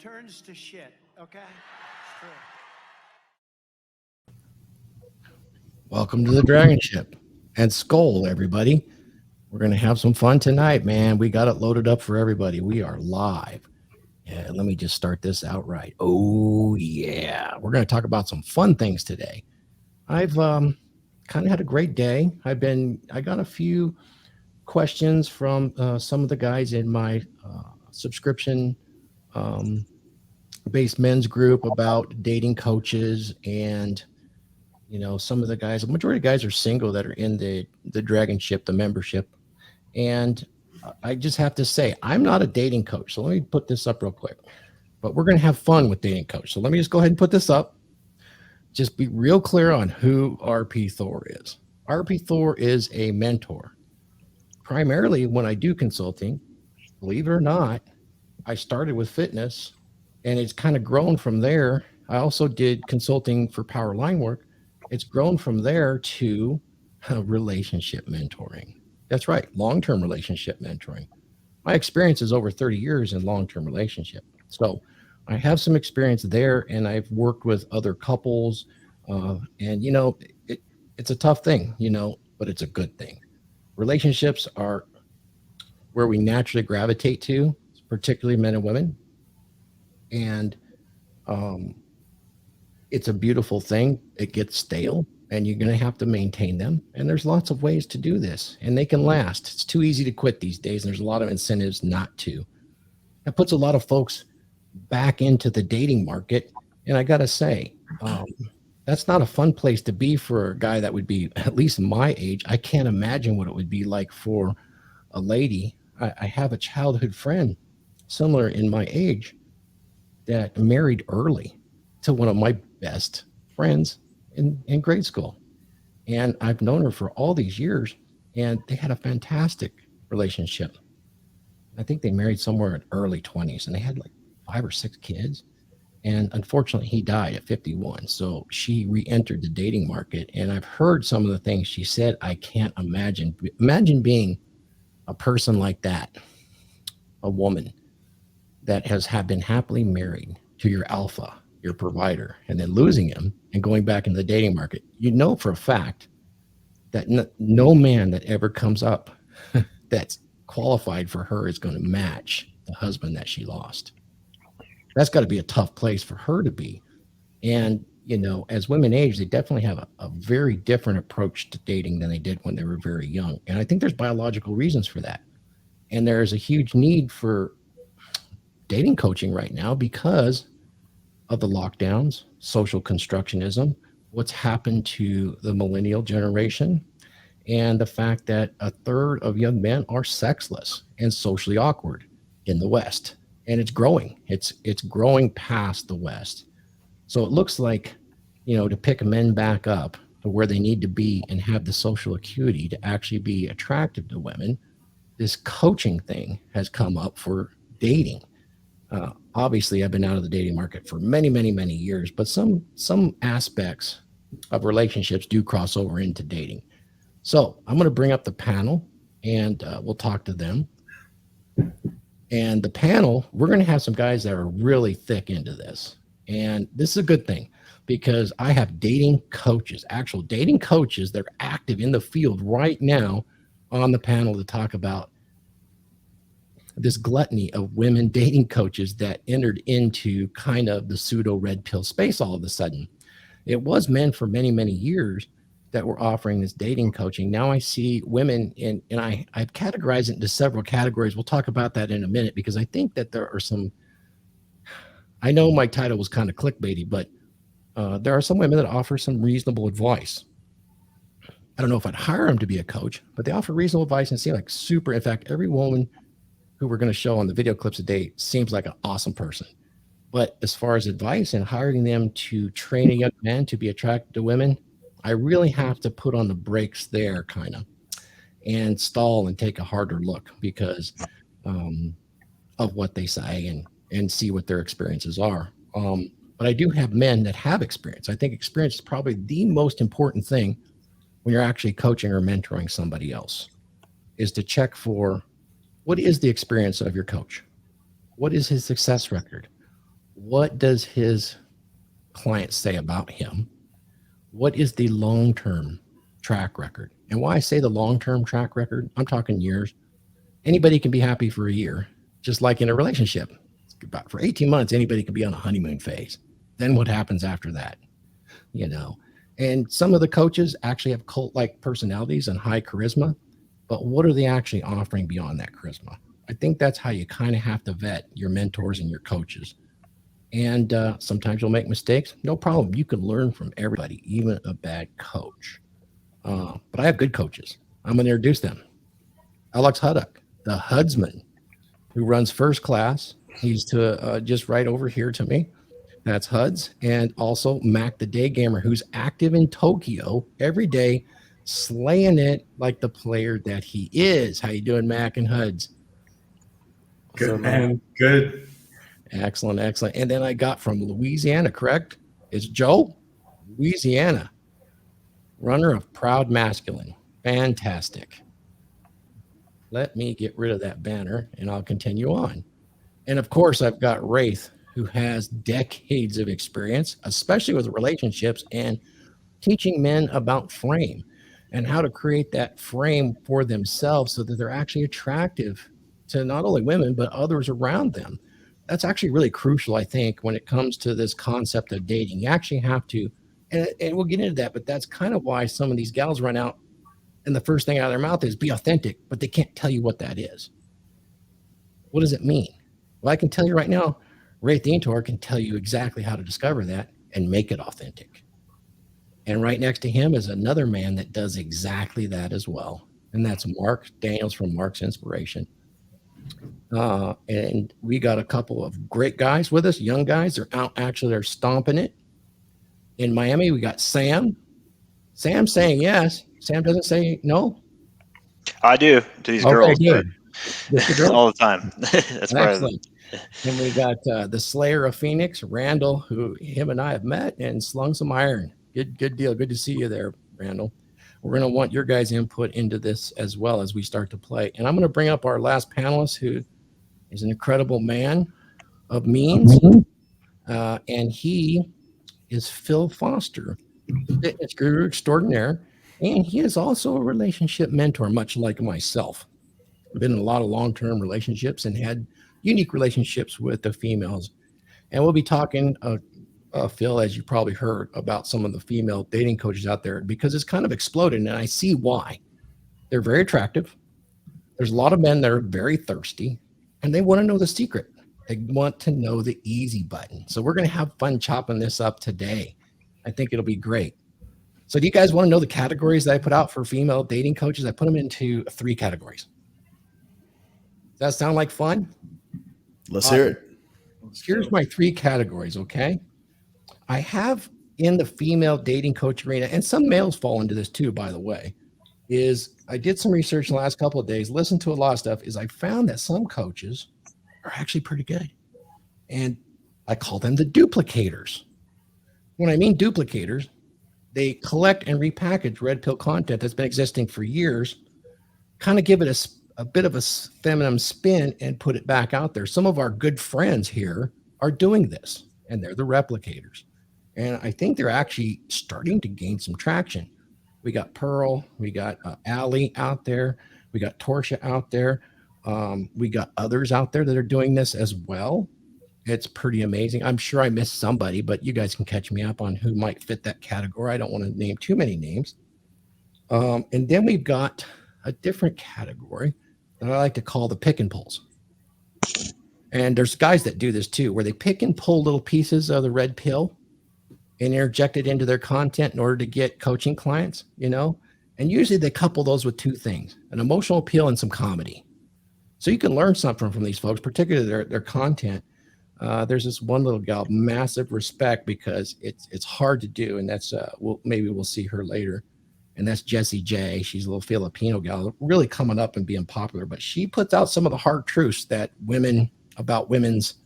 turns to shit, okay? It's true. Welcome to the DragonShip and Skull, everybody. We're going to have some fun tonight, man. We got it loaded up for everybody. We are live. And let me just start this out right. Oh, yeah. We're going to talk about some fun things today. I've kind of had a great day. I got a few questions from some of the guys in my subscription based men's group about dating coaches, and some of the guys, the majority of guys are single that are in the DragonShip, the membership. And I just have to say, I'm not a dating coach. So let me put this up real quick. But we're going to have fun with dating coach. So let me just go ahead and put this up. Just be real clear on who RP Thor is. RP Thor is a mentor. Primarily when I do consulting, believe it or not, I started with fitness and it's kind of grown from there. I also did consulting for power line work. It's grown from there to relationship mentoring. That's right, long-term relationship mentoring. My experience is over 30 years in long-term relationship. So I have some experience there, and I've worked with other couples. And, it's a tough thing, but it's a good thing. Relationships are where we naturally gravitate to, particularly men and women. And it's a beautiful thing. It gets stale, and you're going to have to maintain them. And there's lots of ways to do this, and they can last. It's too easy to quit these days, and there's a lot of incentives not to. That puts a lot of folks back into the dating market. And I got to say, that's not a fun place to be for a guy that would be at least my age. I can't imagine what it would be like for a lady. I have a childhood friend similar in my age that married early to one of my best friends in grade school. And I've known her for all these years, and they had a fantastic relationship. I think they married somewhere in early 20s, and they had like 5 or 6 kids. And unfortunately, he died at 51. So she re-entered the dating market. And I've heard some of the things she said. I can't imagine. Imagine being a person like that, a woman that has been happily married to your alpha, your provider, and then losing him and going back into the dating market. You know for a fact that no man that ever comes up that's qualified for her is going to match the husband that she lost. That's got to be a tough place for her to be. And, as women age, they definitely have a very different approach to dating than they did when they were very young. And I think there's biological reasons for that. And there's a huge need for dating coaching right now because of the lockdowns, social constructionism, what's happened to the millennial generation, and the fact that a third of young men are sexless and socially awkward in the West. And it's growing. It's growing past the West. So it looks like, to pick men back up to where they need to be and have the social acuity to actually be attractive to women, this coaching thing has come up for dating. Obviously, I've been out of the dating market for many, many, many years, but some aspects of relationships do cross over into dating. So I'm going to bring up the panel, and we'll talk to them. And the panel, we're going to have some guys that are really thick into this. And this is a good thing because I have dating coaches, actual dating coaches that are active in the field right now on the panel to talk about this gluttony of women dating coaches that entered into kind of the pseudo red pill space all of a sudden. It was men for many, many years that were offering this dating coaching. Now I see women and I've categorized it into several categories. We'll talk about that in a minute because I think that there are some, I know my title was kind of clickbaity, but there are some women that offer some reasonable advice. I don't know if I'd hire them to be a coach, but they offer reasonable advice and seem like super. In fact, every woman who we're going to show on the video clips today seems like an awesome person. But as far as advice and hiring them to train a young man to be attracted to women, I really have to put on the brakes there kind of and stall and take a harder look because of what they say and see what their experiences are. But I do have men that have experience. I think experience is probably the most important thing when you're actually coaching or mentoring somebody else is to check for what is the experience of your coach? What is his success record? what does his client say about him? What is the long-term track record? And why I say the long-term track record, I'm talking years. Anybody can be happy for a year, just like in a relationship. About for 18 months, anybody can be on a honeymoon phase. Then what happens after that? You know, and some of the coaches actually have cult-like personalities and high charisma, but what are they actually offering beyond that charisma? I think that's how you kind of have to vet your mentors and your coaches. And sometimes you'll make mistakes. No problem. You can learn from everybody, even a bad coach. But I have good coaches. I'm going to introduce them. Alex Huddock, the Hudsman, who runs First Class. He's to just right over here to me. That's Huds. And also Mac the Day Gamer, who's active in Tokyo every day, slaying it like the player that he is. How you doing, Mac and Huds? Good, man. Good. Excellent, excellent. And then I got from Louisiana, correct? It's Joe, Louisiana, runner of ProudMasculine. Fantastic. Let me get rid of that banner and I'll continue on. And of course, I've got Raith, who has decades of experience, especially with relationships and teaching men about frame and how to create that frame for themselves so that they're actually attractive to not only women, but others around them. That's actually really crucial, I think, when it comes to this concept of dating. You actually have to, and we'll get into that, but that's kind of why some of these gals run out and the first thing out of their mouth is be authentic, but they can't tell you what that is. What does it mean? Well, I can tell you right now, Raith Thor can tell you exactly how to discover that and make it authentic. And right next to him is another man that does exactly that as well. And that's Mark Daniels from Mark's Inspiration. And we got a couple of great guys with us, young guys. They're out actually, they're stomping it. In Miami, we got Sam. Sam saying yes. Sam doesn't say no. I do to these girls, but all the time. That's excellent. And we got the Slayer of Phoenix, Randall, who him and I have met and slung some iron. Good deal. Good to see you there, Randall. We're going to want your guys' input into this as well as we start to play. And I'm going to bring up our last panelist, who is an incredible man of means. And he is Phil Foster, fitness guru extraordinaire. And he is also a relationship mentor, much like myself. I've been in a lot of long-term relationships and had unique relationships with the females. And we'll be talking, Phil, as you probably heard, about some of the female dating coaches out there, because it's kind of exploded, and I see why. They're very attractive. There's a lot of men that are very thirsty, and they want to know the secret. They want to know the easy button. So we're going to have fun chopping this up today. I think it'll be great. So do you guys want to know the categories that I put out for female dating coaches? I put them into 3 categories. Does that sound like fun? Let's hear it. Here's my 3 categories, okay? I have in the female dating coach arena, and some males fall into this too, by the way, is I did some research in the last couple of days, listened to a lot of stuff, is I found that some coaches are actually pretty good. And I call them the duplicators. When I mean duplicators, they collect and repackage red pill content that's been existing for years, kind of give it a bit of a feminine spin and put it back out there. Some of our good friends here are doing this, and they're the replicators. And I think they're actually starting to gain some traction. We got Pearl, we got Allie out there, we got Torsia out there. We got others out there that are doing this as well. It's pretty amazing. I'm sure I missed somebody, but you guys can catch me up on who might fit that category. I don't want to name too many names. And then we've got a different category that I like to call the pick and pulls. And there's guys that do this too, where they pick and pull little pieces of the red pill and interject it into their content in order to get coaching clients, you know? And usually they couple those with 2 things, an emotional appeal and some comedy. So you can learn something from these folks, particularly their content. There's this one little gal, massive respect, because it's hard to do. And that's, maybe we'll see her later. And that's Jessie J. She's a little Filipino gal, really coming up and being popular, but she puts out some of the hard truths that about women's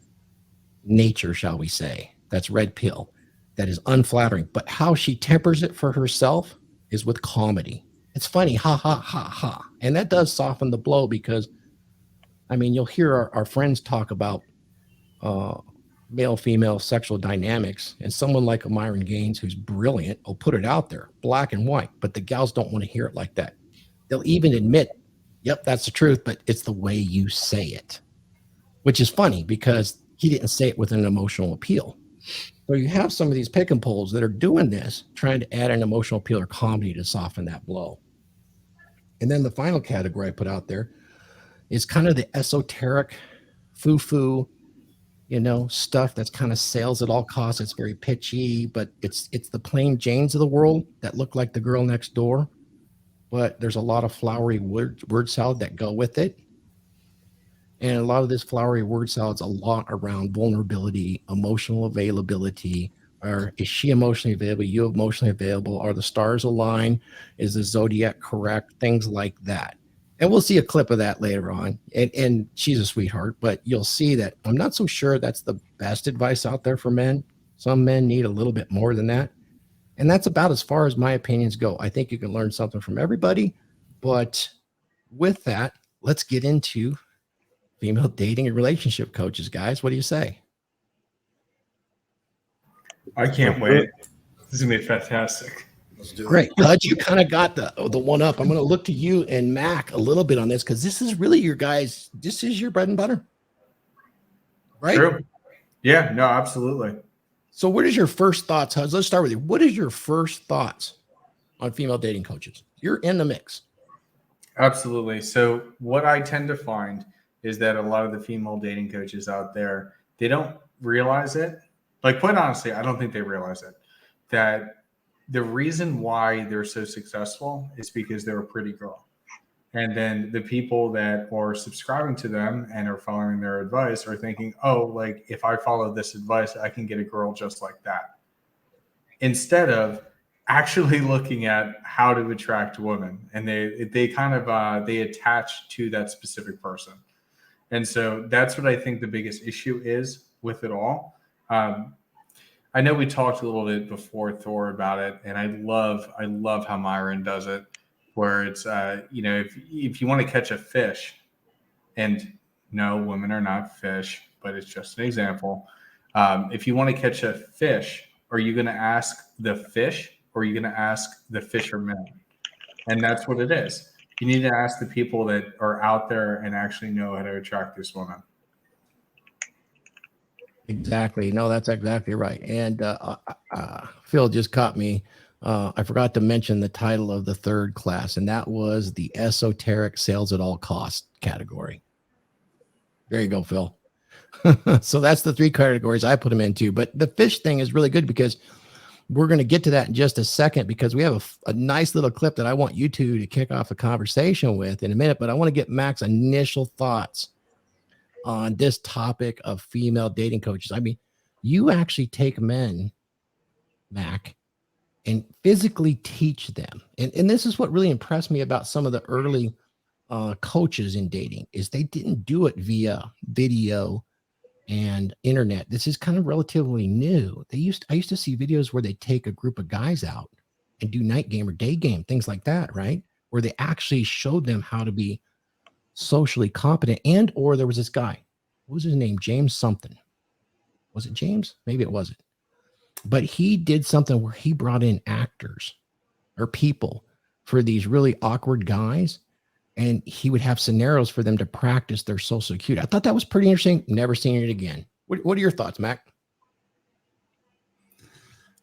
nature, shall we say. That's red pill. That is unflattering, but how she tempers it for herself is with comedy. It's funny, ha, ha, ha, ha. And that does soften the blow, because, I mean, you'll hear our friends talk about male-female sexual dynamics, and someone like a Myron Gaines, who's brilliant, will put it out there, black and white, but the gals don't want to hear it like that. They'll even admit, yep, that's the truth, but it's the way you say it, which is funny because he didn't say it with an emotional appeal. So you have some of these pick and pulls that are doing this, trying to add an emotional appeal or comedy to soften that blow. And then the final category I put out there is kind of the esoteric, foo-foo, stuff that's kind of sales at all costs. It's very pitchy, but it's the plain Janes of the world that look like the girl next door, but there's a lot of flowery word salad that go with it. And a lot of this flowery word salad's a lot around vulnerability, emotional availability. Or is she emotionally available? You emotionally available? Are the stars aligned? Is the zodiac correct? Things like that. And we'll see a clip of that later on. And she's a sweetheart, but you'll see that I'm not so sure that's the best advice out there for men. Some men need a little bit more than that. And that's about as far as my opinions go. I think you can learn something from everybody. But with that, let's get into female dating and relationship coaches, guys. What do you say? I can't wait. This is going to be fantastic. Great. Huds, you kind of got the one up. I'm going to look to you and Mac a little bit on this because this is really this is your bread and butter. Right? True. Yeah, no, absolutely. So what is your first thoughts, Huds? Let's start with you. What is your first thoughts on female dating coaches? You're in the mix. Absolutely. So what I tend to find is that a lot of the female dating coaches out there, they don't realize it. Like, quite honestly, I don't think they realize it. That the reason why they're so successful is because they're a pretty girl. And then the people that are subscribing to them and are following their advice are thinking, oh, like if I follow this advice, I can get a girl just like that. Instead of actually looking at how to attract women. And they kind of, they attach to that specific person. And so that's what I think the biggest issue is with it all. I know we talked a little bit before Thor about it, and I love how Myron does it, where it's if you want to catch a fish, and no, women are not fish, but it's just an example. If you want to catch a fish, are you going to ask the fish or are you going to ask the fisherman? And that's what it is. You need to ask the people that are out there and actually know how to attract this woman. Exactly. No, that's exactly right. And Phil just caught me. I forgot to mention the title of the third class, and that was the esoteric sales at all costs category. There you go, Phil. So that's the three categories I put them into. But the fish thing is really good because we're going to get to that in just a second, because we have a nice little clip that I want you two to kick off a conversation with in a minute. But I want to get Mac's initial thoughts on this topic of female dating coaches. I mean, you actually take men, Mac, and physically teach them. And this is what really impressed me about some of the early coaches in dating, is they didn't do it via video and internet. This is kind of relatively new. I used to see videos where they take a group of guys out and do night game or day game, things like that, right? Where they actually showed them how to be socially competent. And or there was this guy, what was his name? James something. Was it James? Maybe it wasn't. But he did something where he brought in actors or people for these really awkward guys, and he would have scenarios for them to practice their social cue. I thought that was pretty interesting. Never seen it again. What are your thoughts, Mac?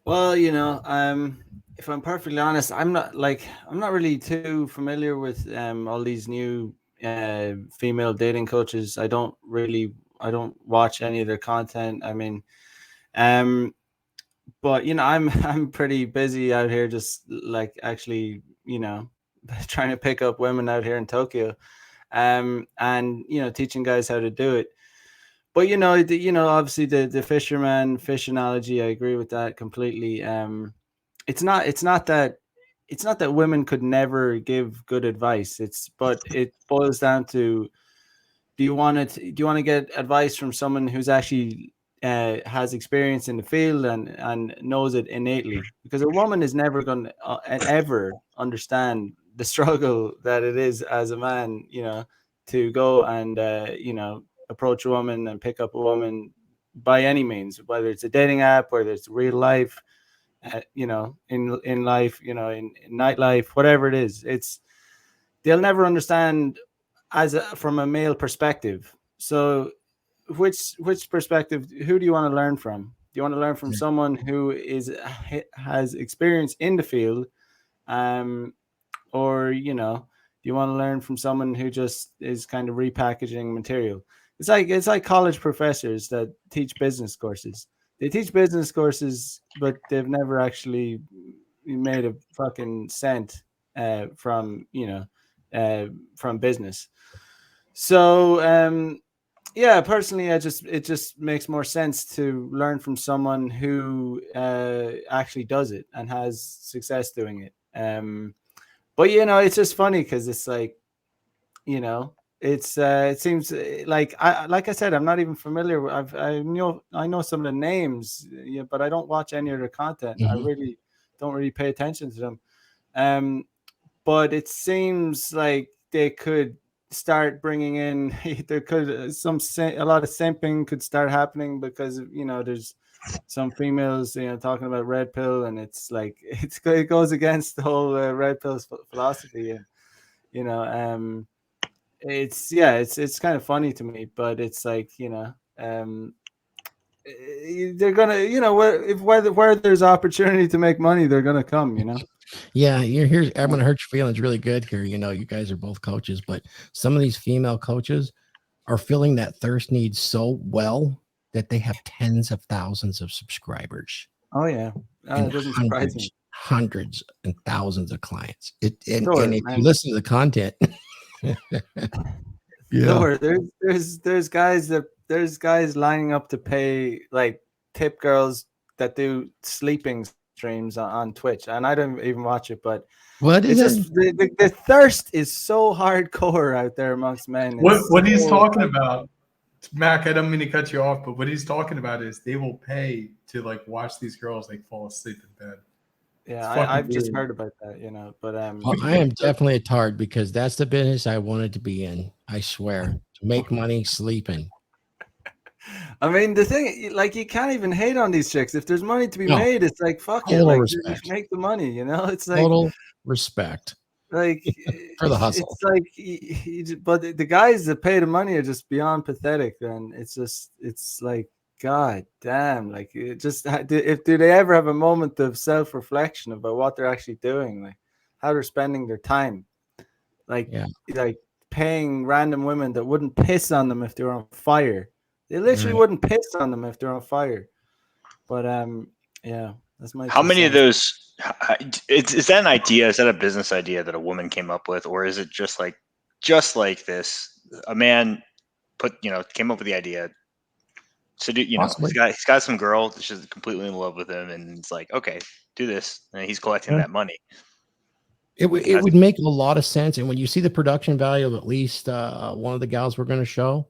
Well, if I'm perfectly honest, I'm not really too familiar with all these new female dating coaches. I don't watch any of their content. I mean, but I'm pretty busy out here, just like actually, trying to pick up women out here in Tokyo, and teaching guys how to do it. But obviously the fisherman fish analogy, I agree with that completely. It's not that women could never give good advice. But it boils down to, do you want to get advice from someone who's actually has experience in the field and knows it innately? Because a woman is never going to ever understand the struggle that it is as a man, to go and approach a woman and pick up a woman by any means, whether it's a dating app, whether it's real life, you know, in life, you know, in nightlife, whatever it is, they'll never understand from a male perspective. So which perspective, who do you want to learn from? Do you want to learn from someone who has experience in the field, or, you know, do you want to learn from someone who just is kind of repackaging material? It's like college professors that teach business courses. They teach business courses, but they've never actually made a fucking cent from, you know, from business. So yeah, personally, it just makes more sense to learn from someone who actually does it and has success doing it. But, you know, it's just funny because it's like, you know, it seems like I said, I'm not even familiar. I know some of the names, yeah, but I don't watch any of their content. I really don't really pay attention to them. But it seems like they could start bringing in. There could a lot of simping could start happening because, you know, there's some females, you know, talking about red pill, and it's like it goes against the whole red pill philosophy, and, you know, it's kind of funny to me, but it's like, you know, they're gonna, you know, where there's opportunity to make money, they're gonna come, you know. Yeah, I'm gonna hurt your feelings really good here. You know, you guys are both coaches, but some of these female coaches are filling that thirst need so well that they have tens of thousands of subscribers. Oh yeah, and it doesn't surprise me. Hundreds and thousands of clients. And if you listen to the content, yeah, there's guys lining up to pay, like, tip girls that do sleeping streams on Twitch, and I don't even watch it, but what is it? Just the thirst is so hardcore out there amongst men. What he's talking about, Mac, I don't mean to cut you off, but what he's talking about is they will pay to, like, watch these girls, like, fall asleep in bed. Yeah, I've just heard about that, you know, but well, I am definitely a tard because that's the business I wanted to be in. I swear, to make money sleeping. I mean, the thing, like, you can't even hate on these chicks. If there's money to be made, it's like, fuck it, like, just make the money, you know. It's like total respect, like for the hustle. It's like, but the guys that pay the money are just beyond pathetic, and it's like, God damn, like, it just, do they ever have a moment of self-reflection about what they're actually doing, like how they're spending their time, like paying random women that wouldn't piss on them if they were on fire. They literally wouldn't piss on them if they're on fire. But yeah, that's my. How many of those? Is that an idea? Is that a business idea that a woman came up with, or is it just like this? A man came up with the idea. So he's got some girl that's just completely in love with him, and it's like, okay, do this, and he's collecting that money. It would make a lot of sense, and when you see the production value of at least one of the gals we're going to show,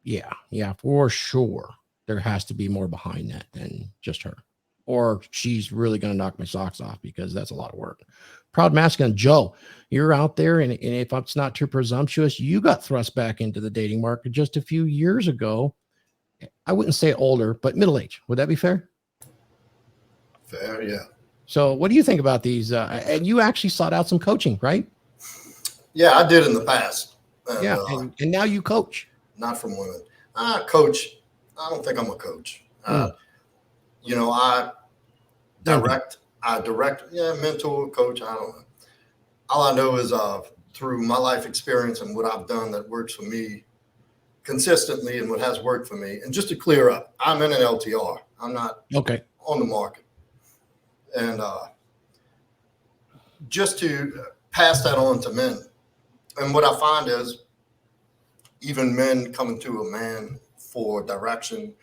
yeah, for sure, there has to be more behind that than just her, or she's really going to knock my socks off, because that's a lot of work. ProudMasculine Joe, you're out there, and if it's not too presumptuous, you got thrust back into the dating market just a few years ago. I wouldn't say older, but middle age. Would that be fair? Fair, yeah. So what do you think about these? And you actually sought out some coaching, right? Yeah, I did in the past. And now you coach. Not from women. Coach, I don't think I'm a coach. I direct, mentor, coach, I don't know. All I know is through my life experience and what I've done that works for me consistently and what has worked for me. And just to clear up, I'm in an LTR. I'm not on the market. And just to pass that on to men. And what I find is even men coming to a man for direction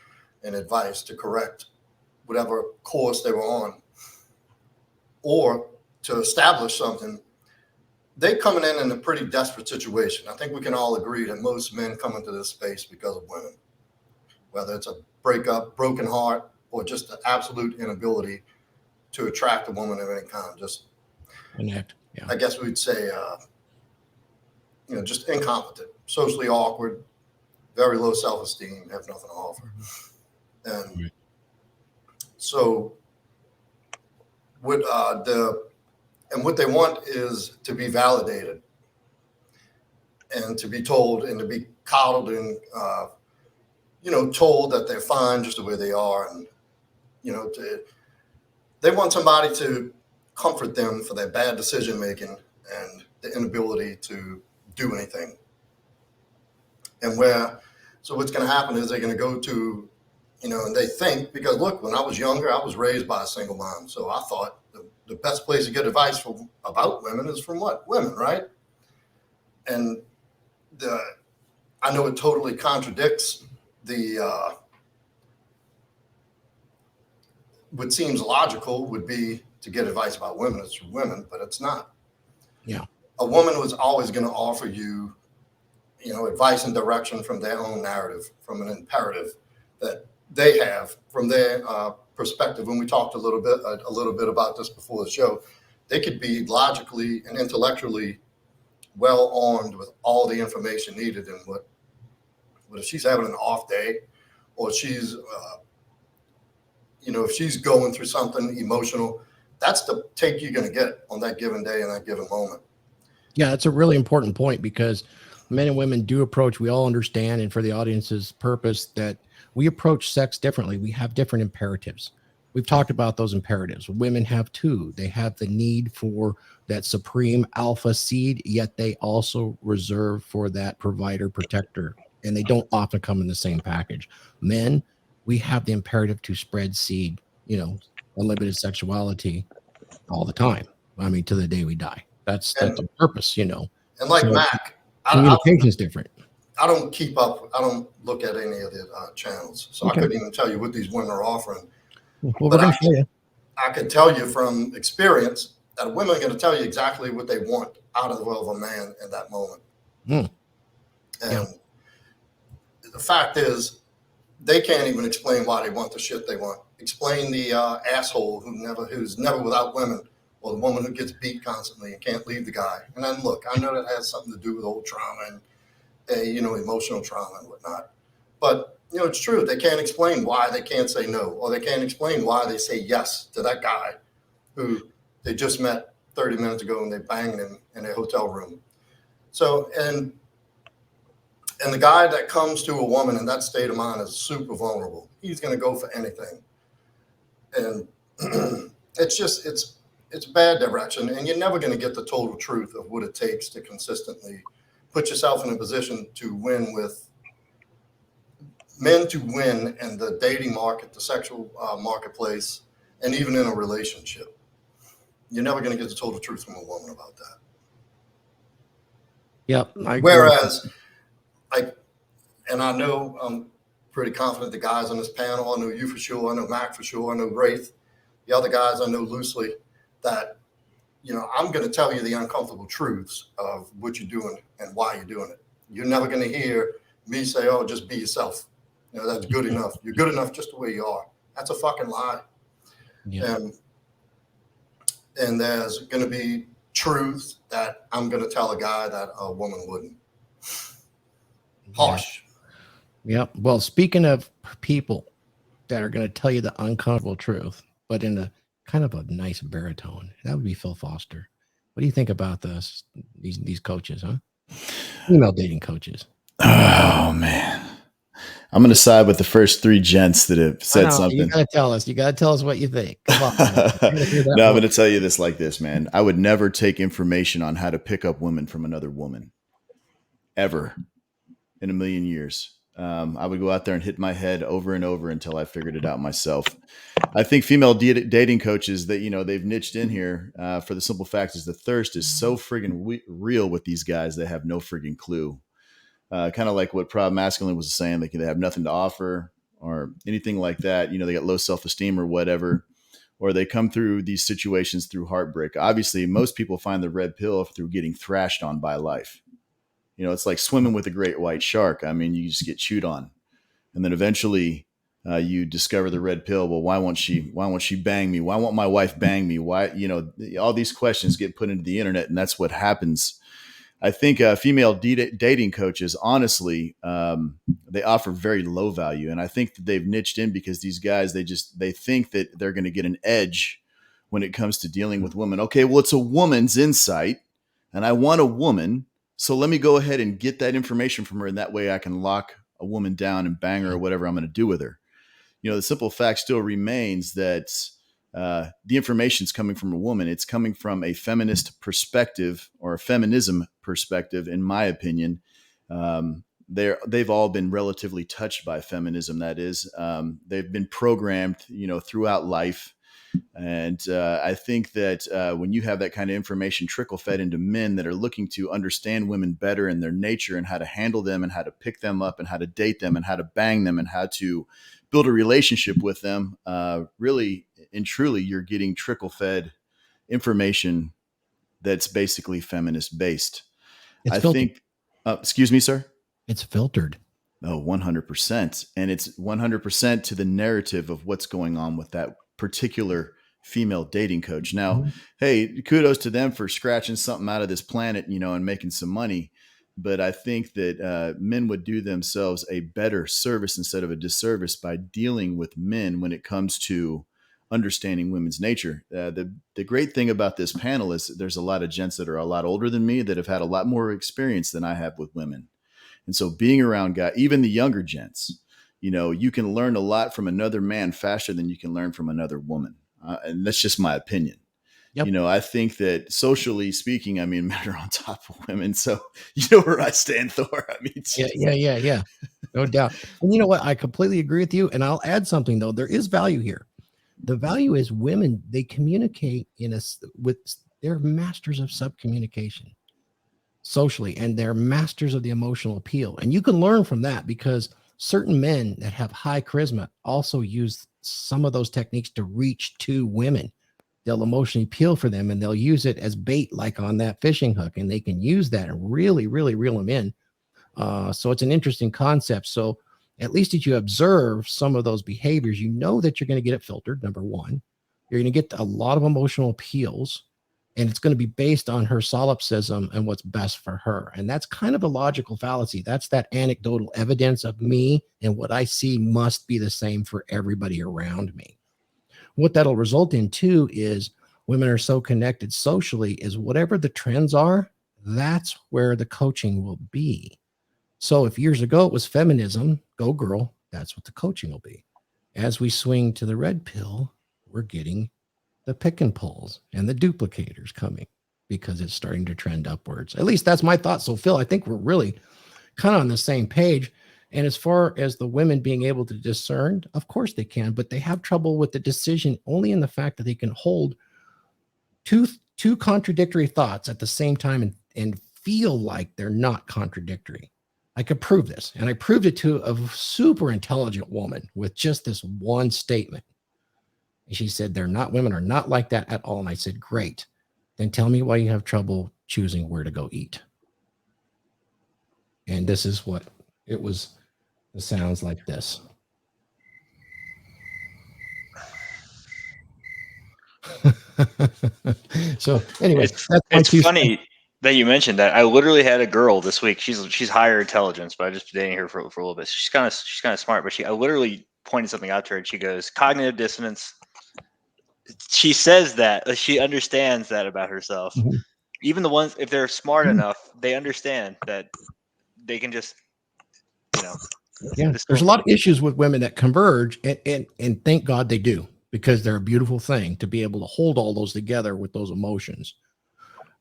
and advice to correct whatever course they were on or to establish something, they coming in a pretty desperate situation. I think we can all agree that most men come into this space because of women, whether it's a breakup, broken heart, or just the absolute inability to attract a woman of any kind. Just connect. Yeah. I guess we'd say, just incompetent, socially awkward, very low self-esteem, have nothing to offer. And so what they want is to be validated and to be told and to be coddled and, told that they're fine just the way they are. And, they want somebody to comfort them for their bad decision-making and the inability to do anything. And so what's going to happen is they're going to go to, and they think, because look, when I was younger, I was raised by a single mom. So I thought the best place to get advice about women is from what? Women, right? And I know it totally contradicts what seems logical would be to get advice about women. It's from women, but it's not. Yeah. A woman was always going to offer you, advice and direction from their own narrative, from an imperative that they have from their perspective. When we talked a little bit about this before the show, they could be logically and intellectually well armed with all the information needed. And what if she's having an off day, or she's, if she's going through something emotional, that's the take you're going to get on that given day and that given moment. Yeah, that's a really important point, because men and women do approach, we all understand, and for the audience's purpose, that we approach sex differently. We have different imperatives. We've talked about those imperatives. Women have two. They have the need for that supreme alpha seed, yet they also reserve for that provider protector, and they don't often come in the same package. Men, we have the imperative to spread seed, unlimited sexuality all the time. I mean, to the day we die. That's the purpose, And like so Mac, communication is different. I don't keep up. I don't look at any of the channels, so Okay. I couldn't even tell you what these women are offering. Well, But we're going to show you. I could tell you from experience that women are going to tell you exactly what they want out of a man in that moment. Mm. And the fact is, they can't even explain why they want the shit they want. Explain the asshole who's never without women, or the woman who gets beat constantly and can't leave the guy. And then look, I know that has something to do with old trauma and emotional trauma and whatnot. But it's true. They can't explain why they can't say no, or they can't explain why they say yes to that guy who they just met 30 minutes ago and they banged him in a hotel room. So, and the guy that comes to a woman in that state of mind is super vulnerable. He's going to go for anything. And it's bad direction. And you're never going to get the total truth of what it takes to consistently put yourself in a position to win with men, to win in the dating market, the sexual marketplace, and even in a relationship. You're never going to get the total truth from a woman about that. Yep. Whereas, and I know I'm pretty confident the guys on this panel, I know you for sure, I know Mac for sure, I know Raith, the other guys I know loosely, that, I'm going to tell you the uncomfortable truths of what you're doing and why you're doing it. You're never going to hear me say, oh, just be yourself. That's good enough. You're good enough just the way you are. That's a fucking lie. Yeah. And there's going to be truths that I'm going to tell a guy that a woman wouldn't. Harsh. Yep. Well, speaking of people that are going to tell you the uncomfortable truth, but in a kind of a nice baritone, that would be Phil Foster. What do you think about these coaches, huh? Female dating coaches. Oh man, I'm going to side with the first three gents that have said something. You got to tell us. You got to tell us what you think. Come on. No, I'm going to tell you this like this, man. I would never take information on how to pick up women from another woman, ever, in a million years. I would go out there and hit my head over and over until I figured it out myself. I think female dating coaches that, they've niched in here for the simple fact is the thirst is so friggin' real with these guys. They have no friggin' clue. Kind of like what ProudMasculine was saying, like they have nothing to offer or anything like that. They got low self-esteem or whatever, or they come through these situations through heartbreak. Obviously, most people find the red pill through getting thrashed on by life. It's like swimming with a great white shark. I mean, you just get chewed on. And then eventually you discover the red pill. Well, why won't she bang me? Why won't my wife bang me? Why, all these questions get put into the internet, and that's what happens. I think female dating coaches, honestly, they offer very low value. And I think that they've niched in because these guys, they think that they're going to get an edge when it comes to dealing with women. Okay, well, it's a woman's insight and I want a woman. So let me go ahead and get that information from her. And that way I can lock a woman down and bang her or whatever I'm going to do with her. You know, the simple fact still remains that the information is coming from a woman. It's coming from a feminist perspective or a feminism perspective, in my opinion. They've all been relatively touched by feminism. That is, they've been programmed, you know, throughout life. And I think that when you have that kind of information trickle fed into men that are looking to understand women better and their nature and how to handle them and how to pick them up and how to date them and how to bang them and how to build a relationship with them, really and truly, you're getting trickle fed information that's basically feminist based. It's I filtered. think, excuse me, sir. It's filtered. Oh, 100%. And it's 100% to the narrative of what's going on with that particular female dating coach. Now, hey, kudos to them for scratching something out of this planet, you know, and making some money. But I think that men would do themselves a better service instead of a disservice by dealing with men when it comes to understanding women's nature. The great thing about this panel is there's a lot of gents that are a lot older than me that have had a lot more experience than I have with women. And so being around guys, even the younger gents, you know, you can learn a lot from another man faster than you can learn from another woman. And that's just my opinion. Yep. You know, I think that socially speaking, I mean, men are on top of women. So you know where I stand, Thor. I mean, yeah. No doubt. And you know what? I completely agree with you. And I'll add something, though. There is value here. The value is women, they communicate they're masters of subcommunication socially, and they're masters of the emotional appeal. And you can learn from that because certain men that have high charisma also use some of those techniques to reach to women. They'll emotionally appeal for them and they'll use it as bait, like on that fishing hook, and they can use that and really, really reel them in. So it's an interesting concept. So at least if you observe some of those behaviors, you know that you're going to get it filtered. Number one, you're going to get a lot of emotional appeals, and it's going to be based on her solipsism and what's best for her. And that's kind of a logical fallacy. That's that anecdotal evidence of me, and what I see must be the same for everybody around me. What that'll result in too is women are so connected socially, is whatever the trends are, that's where the coaching will be. So if years ago it was feminism, go girl, that's what the coaching will be. As we swing to the red pill, we're getting the pick and pulls and the duplicators coming because it's starting to trend upwards. At least that's my thought. So Phil, I think we're really kind of on the same page. And as far as the women being able to discern, of course they can, but they have trouble with the decision only in the fact that they can hold two contradictory thoughts at the same time and feel like they're not contradictory. I could prove this, and I proved it to a super intelligent woman with just this one statement. And she said, women are not like that at all. And I said, great. Then tell me why you have trouble choosing where to go eat. And this is what it was. It sounds like this. So anyway, it's funny that you mentioned that. I literally had a girl this week. She's higher intelligence, but I just been dating her for a little bit. She's kind of smart, but I literally pointed something out to her, and she goes, cognitive dissonance. She says that she understands that about herself. Mm-hmm. Even the ones, if they're smart enough, they understand that they can just, you know. Yeah, there's a lot of issues with women that converge, and thank God they do, because they're a beautiful thing to be able to hold all those together with those emotions.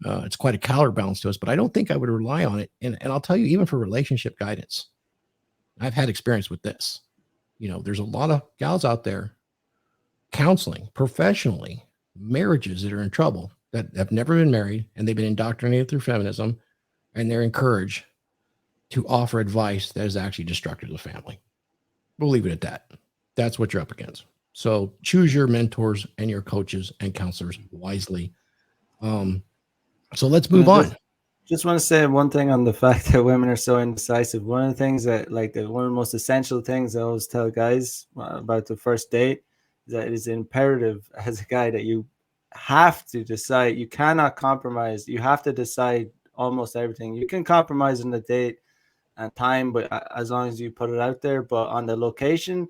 It's quite a counterbalance to us, but I don't think I would rely on it. And I'll tell you, even for relationship guidance, I've had experience with this. You know, there's a lot of gals out there counseling professionally marriages that are in trouble, that have never been married, and they've been indoctrinated through feminism, and they're encouraged to offer advice that is actually destructive to the family. We'll leave it at that. That's what you're up against. So choose your mentors and your coaches and counselors wisely. So let's move on. Just want to say one thing on the fact that women are so indecisive. One of the things that, one of the most essential things I always tell guys about the first date is that it is imperative as a guy that you have to decide. You cannot compromise. You have to decide almost everything. You can compromise on the date and time, but as long as you put it out there. But on the location,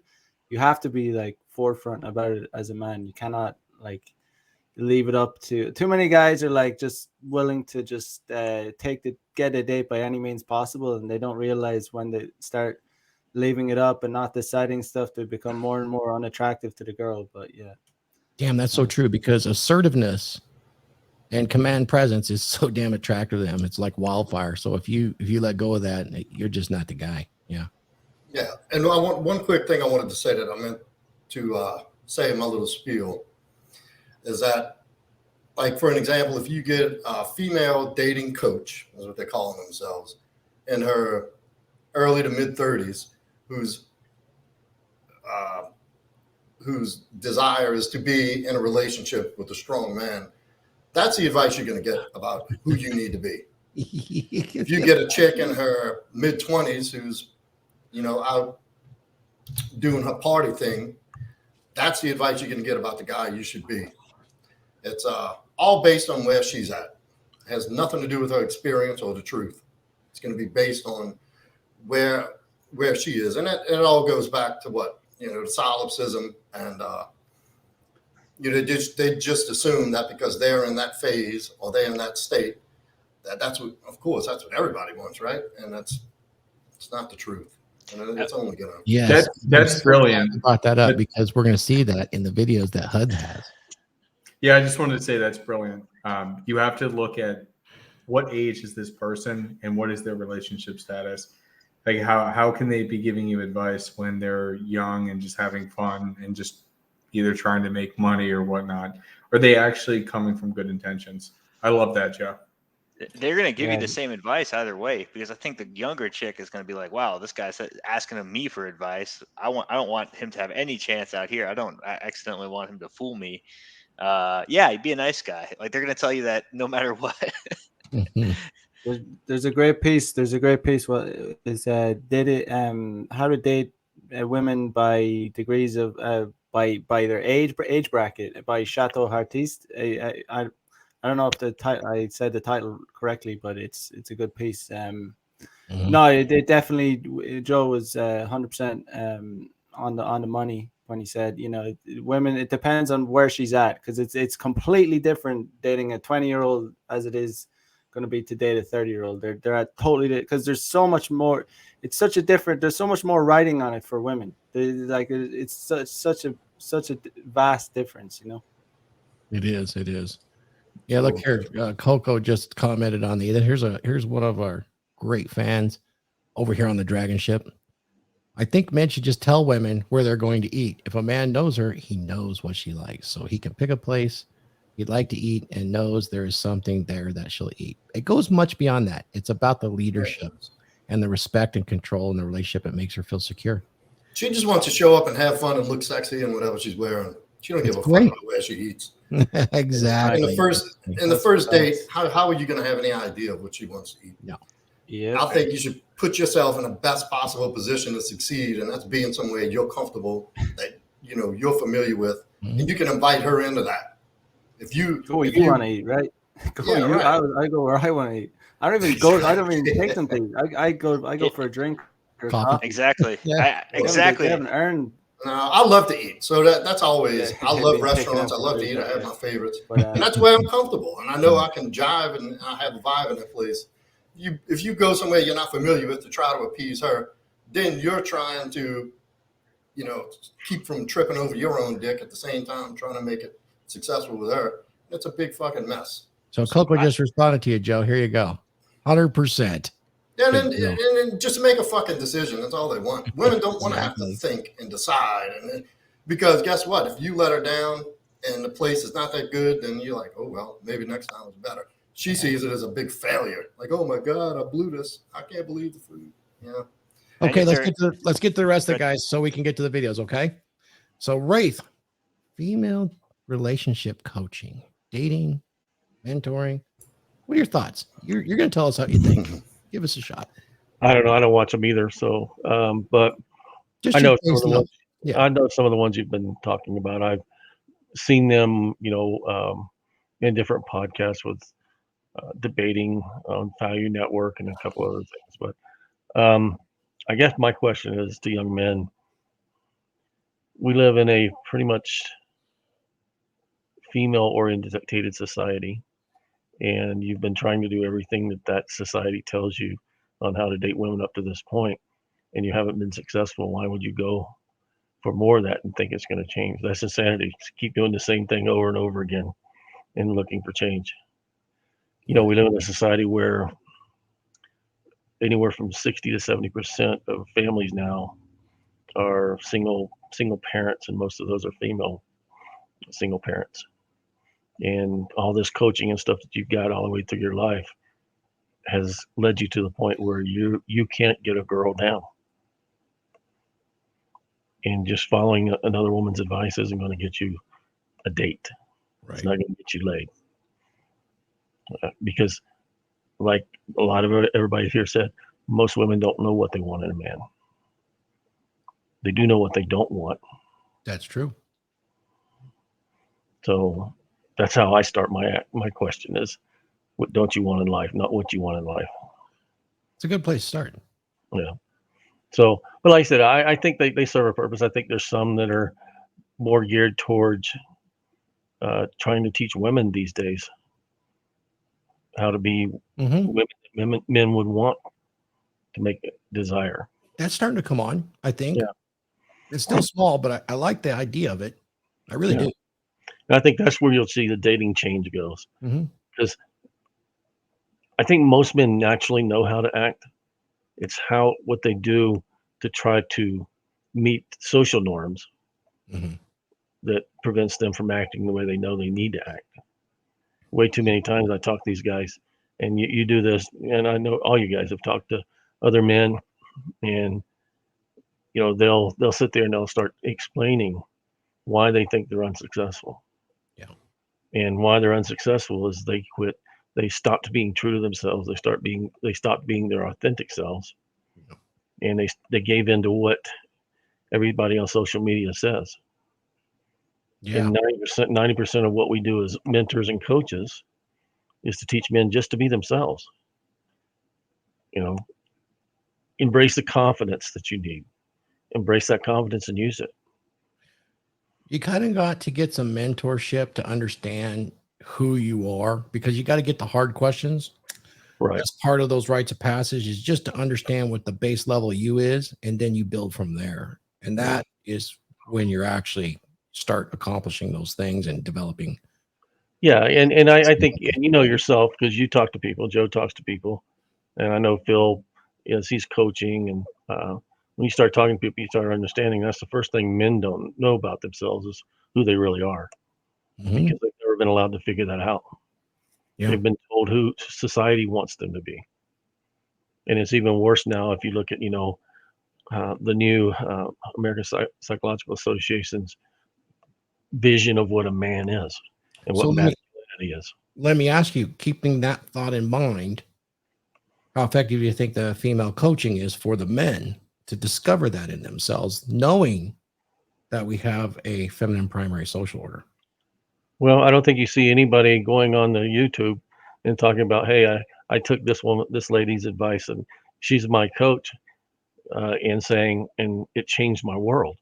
you have to be like forefront about it as a man. You cannot like leave it up to too many guys are like just willing to just get a date by any means possible, and they don't realize when they start leaving it up and not deciding stuff, to become more and more unattractive to the girl. But yeah, Damn, that's so true, because assertiveness and command presence is so damn attractive to them. It's like wildfire. So if you let go of that, you're just not the guy. Yeah. Yeah, and I want one quick thing I wanted to say that I meant to say in my little spiel is that, like, for an example, if you get a female dating coach, is what they're calling themselves, in her early to mid 30s, whose desire is to be in a relationship with a strong man, that's the advice you're going to get about who you need to be. If you get a chick in her mid 20s who's, you know, out doing her party thing, that's the advice you're going to get about the guy you should be. It's all based on where she's at. It has nothing to do with her experience or the truth. It's going to be based on where she is. And it all goes back to what, you know, the solipsism, and you know, they just assume that because they're in that phase or they're in that state, that's what, of course, that's what everybody wants, right? And it's not the truth. And it's only gonna. Yes, that's brilliant. I brought that up because we're going to see that in the videos that Huds has. Yeah, I just wanted to say that's brilliant. You have to look at what age is this person and what is their relationship status. Like how can they be giving you advice when they're young and just having fun and just either trying to make money or whatnot? Are they actually coming from good intentions? I love that, Joe. They're going to give you the same advice either way, because I think the younger chick is going to be like, wow, this guy's asking me for advice. I don't want him to have any chance out here. I accidentally want him to fool me. Yeah, he'd be a nice guy. Like, they're going to tell you that no matter what. there's a great piece. What is how to date women by degrees of by their age bracket, by Chateau Artiste. I don't know if I said the title correctly, but it's a good piece. No, it definitely, Joe was 100% on the money when he said, you know, women, it depends on where she's at, because it's completely different dating a 20-year-old as it is going to be to date a 30-year-old. They're at totally, because there's so much more. It's such a different. There's so much more writing on it for women. It's such a vast difference, you know. It is. Yeah, look here. Coco just commented on here's one of our great fans over here on the DragonShip. I think men should just tell women where they're going to eat. If a man knows her, he knows what she likes, so he can pick a place he'd like to eat and knows there is something there that she'll eat. It goes much beyond that. It's about the leadership and the respect and control in the relationship. It makes her feel secure. She just wants to show up and have fun and look sexy and whatever she's wearing. She don't give a fuck about where she eats. Exactly. In the first date, how are you going to have any idea of what she wants to eat? No. Yeah. I think you should put yourself in the best possible position to succeed, and that's being somewhere you're comfortable, that you know you're familiar with, and you can invite her into that. If you want to eat, right? Right. I go where I want to eat. I don't even take something. I go for a drink or coffee. Exactly. Yeah. Exactly. They haven't earned. I love to eat, so that's always. I love restaurants. I love to eat. I have my favorites, and that's where I'm comfortable. And I know I can jive, and I have a vibe in that place. If you go somewhere you're not familiar with to try to appease her, then you're trying to, you know, keep from tripping over your own dick at the same time, trying to make it successful with her. It's a big fucking mess. So Coco just responded to you, Joe. Here you go. 100%. And then just make a fucking decision. That's all they want. Women don't want to have to think and decide. Because guess what? If you let her down and the place is not that good, then you're like, oh, well, maybe next time it's better. She sees it as a big failure. Like, oh my God, I blew this. I can't believe the food. Yeah. Okay, let's get to the rest of the guys so we can get to the videos, okay? So Raith, female relationship coaching, dating, mentoring. What are your thoughts? You're going to tell us how you think. Give us a shot. I don't know. I don't watch them either. So, but Just I know your some of the ones. Yeah. I know some of the ones you've been talking about. I've seen them, you know, in different podcasts with debating on Value Network and a couple other things. But I guess my question is to young men. We live in a pretty much female-oriented society, and you've been trying to do everything that society tells you on how to date women up to this point, and you haven't been successful. Why would you go for more of that and think it's going to change? That's insanity. Just keep doing the same thing over and over again and looking for change. We live in a society where anywhere from 60 to 70% of families now are single parents, and most of those are female single parents. And all this coaching and stuff that you've got all the way through your life has led you to the point where you can't get a girl down. And just following another woman's advice isn't going to get you a date. Right. It's not going to get you laid. Because like a lot of everybody here said, most women don't know what they want in a man. They do know what they don't want. That's true. So that's how I start my question is, what don't you want in life, not what you want in life. It's a good place to start. Yeah. So, but like I said, I think they serve a purpose. I think there's some that are more geared towards trying to teach women these days how to be women men would want to make it desire. That's starting to come on, I think. Yeah. It's still small, but I like the idea of it. I really do. And I think that's where you'll see the dating change goes. Mhm. Because I think most men naturally know how to act. It's what they do to try to meet social norms Mhm. that prevents them from acting the way they know they need to act. Way too many times I talk to these guys, and you do this, and I know all you guys have talked to other men, and they'll sit there and they'll start explaining why they think they're unsuccessful. Yeah. And why they're unsuccessful is they quit. They stopped being true to themselves. They stopped being their authentic selves, and they gave in to what everybody on social media says. Yeah. And 90% of what we do as mentors and coaches is to teach men just to be themselves. Embrace the confidence that you need. Embrace that confidence and use it. You kind of got to get some mentorship to understand who you are, because you got to get the hard questions. Right. That's part of those rites of passage, is just to understand what the base level you is, and then you build from there. And that is when you're actually start accomplishing those things and developing. Yeah, and I think yourself, because you talk to people. Joe talks to people, and I know Phil, as he's coaching, and when you start talking to people, you start understanding that's the first thing men don't know about themselves is who they really are, because they've never been allowed to figure that out. Yeah. They've been told who society wants them to be, and it's even worse now if you look at the new American Psychological Association's vision of what a man is and what masculinity is. Let me ask you, keeping that thought in mind, how effective do you think the female coaching is for the men to discover that in themselves, knowing that we have a feminine primary social order? Well, I don't think you see anybody going on the YouTube and talking about, hey, I took this lady's advice and she's my coach, and saying, and it changed my world.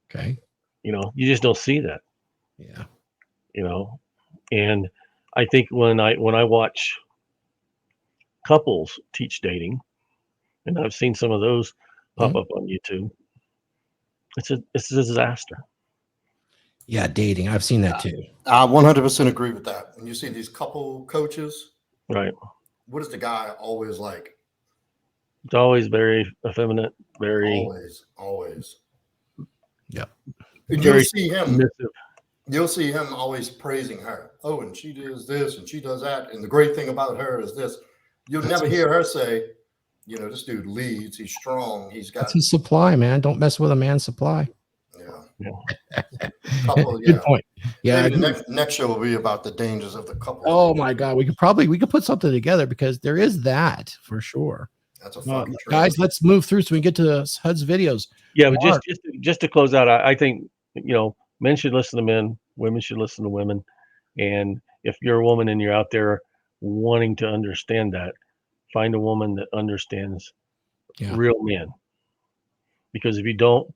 Okay. You just don't see that. Yeah. And I think when I watch couples teach dating, and I've seen some of those pop up on YouTube, it's a disaster. Yeah, dating. I've seen that too. I 100% agree with that. When you see these couple coaches, Right. what is the guy always like? It's always very effeminate, very Always. Yeah. You'll see him. submissive. You'll see him always praising her. Oh, and she does this and she does that. And the great thing about her is this. You'll never hear her say, this dude leads. He's strong. He's got. That's his supply, man. Don't mess with a man's supply. Couple, Good point. Yeah. Maybe the next show will be about the dangers of the couple. Oh my God. We could put something together, because there is that for sure. That's a fucking guys, let's move through so we can get to Huds videos. Yeah, but just to close out, I think men should listen to men, women should listen to women, and if you're a woman and you're out there wanting to understand that, find a woman that understands real men. Because if you don't,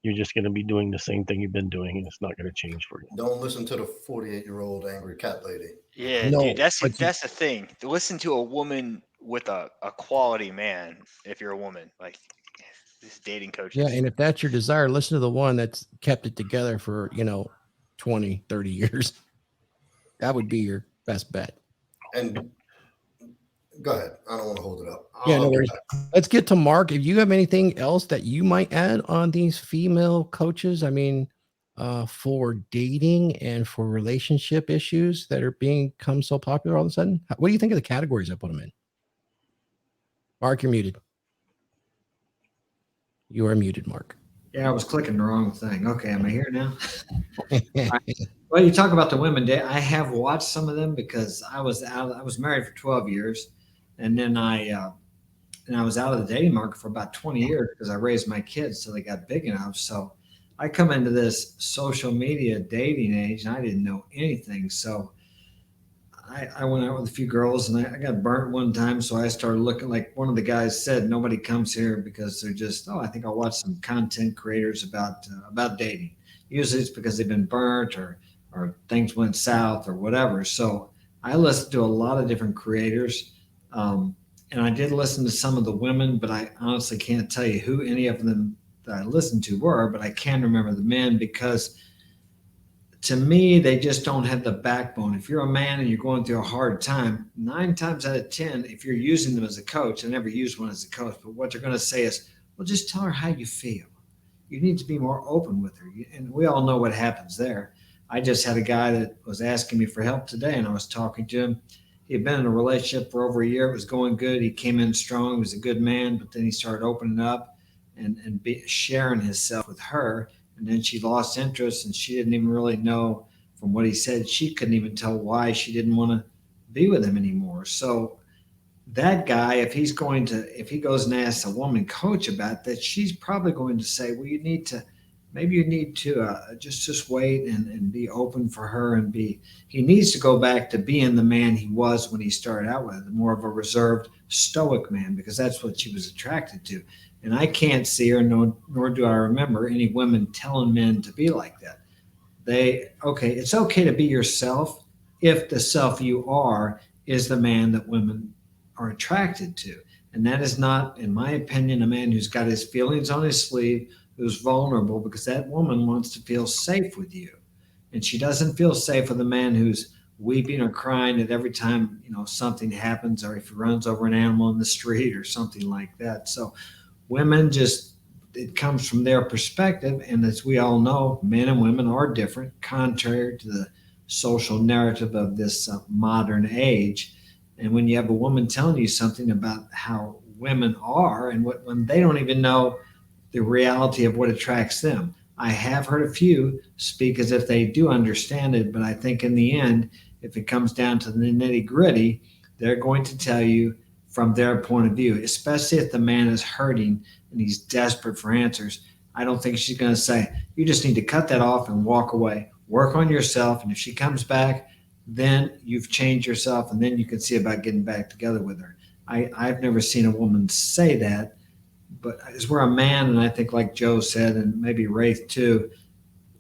you're just going to be doing the same thing you've been doing, and it's not going to change for you. Don't listen to the 48-year-old angry cat lady. Yeah, No, dude, that's but the thing. To listen to a woman with a quality man, if you're a woman, like this dating coaches. Yeah, and if that's your desire, listen to the one that's kept it together for, 20, 30 years. That would be your best bet. And go ahead. I don't want to hold it up. Yeah, I'll no get worries. back. Let's get to Mark. If you have anything else that you might add on these female coaches, I mean, for dating and for relationship issues that are become so popular all of a sudden, what do you think of the categories I put them in? Mark, you're muted. You are muted, Mark. Yeah, I was clicking the wrong thing. Okay, am I here now? Well, you talk about the women. I have watched some of them because I was married for 12 years, and then I was out of the dating market for about 20 years because I raised my kids till they got big enough. So I come into this social media dating age, and I didn't know anything. So I went out with a few girls, and I got burnt one time. So I started looking, like one of the guys said, nobody comes here because they're just, I think I'll watch some content creators about dating. Usually it's because they've been burnt or things went south or whatever. So I listened to a lot of different creators. And I did listen to some of the women, but I honestly can't tell you who any of them that I listened to were, but I can remember the men because to me, they just don't have the backbone. If you're a man and you're going through a hard time, 9 times out of 10, if you're using them as a coach, I never used one as a coach, but what they're going to say is, well, just tell her how you feel. You need to be more open with her. And we all know what happens there. I just had a guy that was asking me for help today, and I was talking to him. He had been in a relationship for over a year. It was going good. He came in strong. He was a good man, but then he started opening up and sharing himself with her. And then she lost interest, and she didn't even really know from what he said. She couldn't even tell why she didn't want to be with him anymore. So that guy, if he goes and asks a woman coach about that, she's probably going to say, well, maybe you need to just wait and be open for her he needs to go back to being the man he was when he started out with, more of a reserved, stoic man, because that's what she was attracted to. And I can't see her, nor do I remember any women telling men to be like that. It's okay to be yourself if the self you are is the man that women are attracted to. And that is not, in my opinion, a man who's got his feelings on his sleeve, who's vulnerable, because that woman wants to feel safe with you. And she doesn't feel safe with a man who's weeping or crying at every time, something happens, or if he runs over an animal in the street or something like that. So women it comes from their perspective. And as we all know, men and women are different, contrary to the social narrative of this modern age. And when you have a woman telling you something about how women are and when they don't even know the reality of what attracts them. I have heard a few speak as if they do understand it, but I think in the end, if it comes down to the nitty gritty, they're going to tell you from their point of view, especially if the man is hurting and he's desperate for answers. I don't think she's going to say, you just need to cut that off and walk away, work on yourself. And if she comes back, then you've changed yourself, and then you can see about getting back together with her. I've never seen a woman say that, but as we're a man, and I think like Joe said, and maybe Raith too,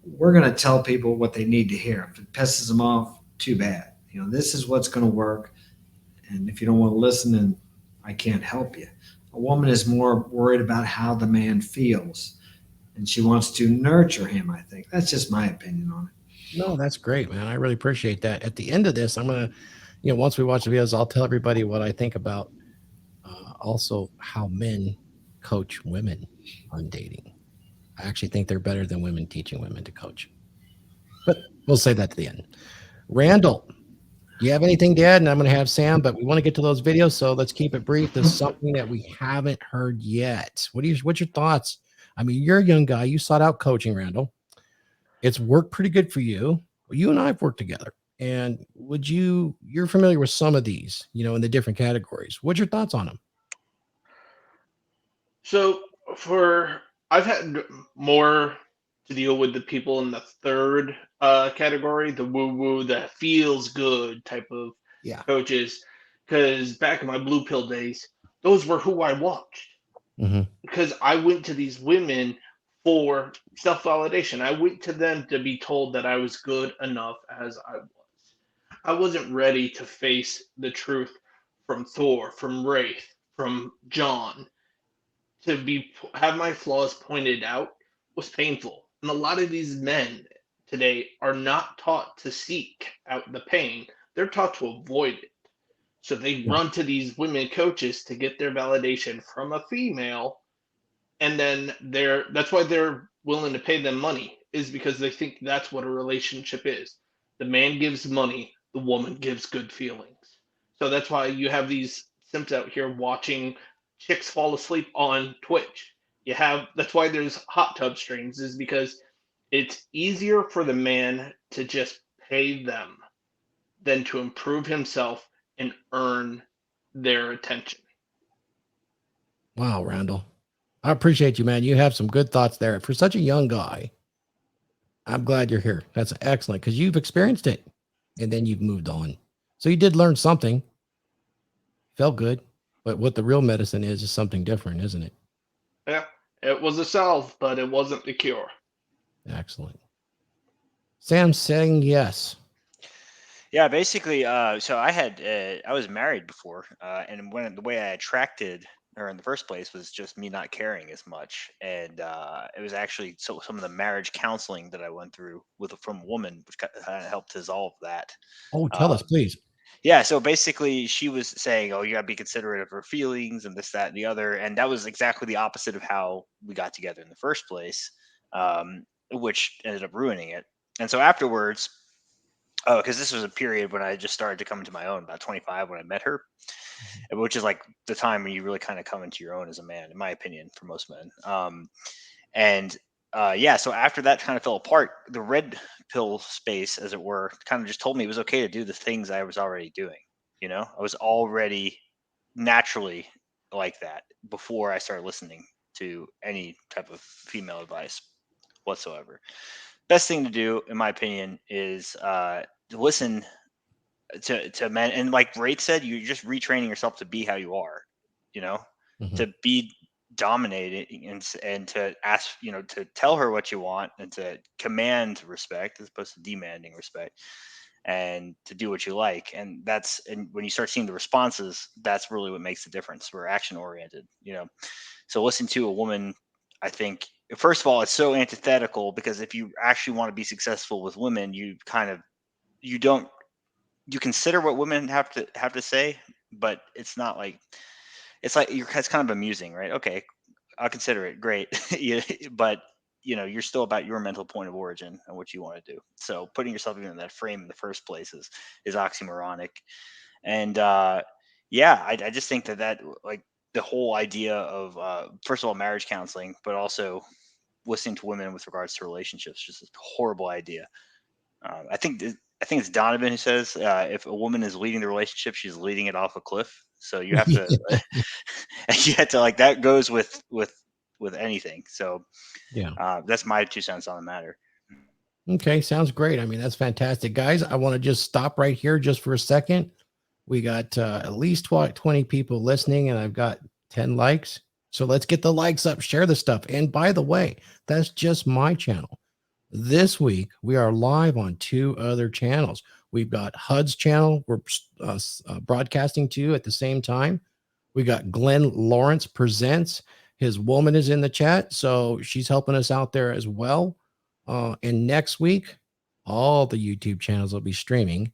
we're going to tell people what they need to hear. If it pisses them off, too bad. This is what's going to work. And if you don't want to listen, then I can't help you. A woman is more worried about how the man feels, and she wants to nurture him, I think. That's just my opinion on it. No, that's great, man. I really appreciate that. At the end of this, I'm going to, once we watch the videos, I'll tell everybody what I think about also how men coach women on dating. I actually think they're better than women teaching women to coach. But we'll say that to the end. Randall, you have anything to add? And I'm going to have Sam, but we want to get to those videos, so let's keep it brief. There's something that we haven't heard yet. What's your thoughts? I mean, you're a young guy. You sought out coaching, Randall. It's worked pretty good for you. You and I have worked together. And you're familiar with some of these, in the different categories. What's your thoughts on them? So I've had more to deal with the people in the third category, the woo-woo, the feels good type of Yeah. coaches, because back in my blue pill days, those were who I watched. Mm-hmm. Because I went to these women for self validation. I went to them to be told that I was good enough as I was. I wasn't ready to face the truth from Thor, from Raith, from John. Have my flaws pointed out was painful. And a lot of these men today are not taught to seek out the pain. They're taught to avoid it. So they Yeah. run to these women coaches to get their validation from a female, and then that's why they're willing to pay them money, is because they think that's what a relationship is. The man gives money, the woman gives good feelings. So that's why you have these simps out here watching chicks fall asleep on Twitch. That's why there's hot tub streams, is because it's easier for the man to just pay them than to improve himself and earn their attention. Wow, Randall. I appreciate you, man. You have some good thoughts there. For such a young guy, I'm glad you're here. That's excellent because you've experienced it and then you've moved on. So you did learn something. Felt good. But what the real medicine is something different, isn't it? Yeah, it was a salve, but it wasn't the cure. Excellent. Sam saying yes. Yeah, basically, so I was married before, and the way I attracted her in the first place was just me not caring as much, and it was actually some of the marriage counseling that I went through from a woman, which helped dissolve that. Oh, tell us, please. Yeah, so basically, she was saying, "Oh, you gotta be considerate of her feelings and this, that, and the other," and that was exactly the opposite of how we got together in the first place, which ended up ruining it. And so afterwards. Oh, because this was a period when I just started to come into my own, about 25 when I met her, which is like the time when you really kind of come into your own as a man, in my opinion, for most men. And yeah, so after that kind of fell apart, the red pill space, as it were, kind of just told me it was okay to do the things I was already doing. I was already naturally like that before I started listening to any type of female advice whatsoever. Best thing to do, in my opinion, is to listen to men. And like Raith said, you're just retraining yourself to be how you are, to be dominating and to ask, to tell her what you want and to command respect as opposed to demanding respect and to do what you like. And when you start seeing the responses, that's really what makes the difference. We're action oriented, So listen to a woman. I think, first of all, it's so antithetical because if you actually want to be successful with women, you consider what women have to say, but it's not like it's kind of amusing, right? Okay, I'll consider it. Great. Yeah, but you're still about your mental point of origin and what you want to do. So putting yourself in that frame in the first place is oxymoronic. And yeah, I just think that like the whole idea of first of all marriage counseling, but also listening to women with regards to relationships, just a horrible idea. I think it's Donovan who says if a woman is leading the relationship, she's leading it off a cliff. So you have to like that goes with anything. So yeah, that's my 2 cents on the matter. Okay, sounds great. I mean, that's fantastic, guys. I want to just stop right here just for a second. We got at least 20 people listening, and I've got 10 likes. So let's get the likes up, share the stuff. And by the way, that's just my channel. This week, we are live on 2 other channels. We've got Huds channel we're broadcasting to at the same time. We got Glenn Lawrence Presents. His woman is in the chat, so she's helping us out there as well. And next week, all the YouTube channels will be streaming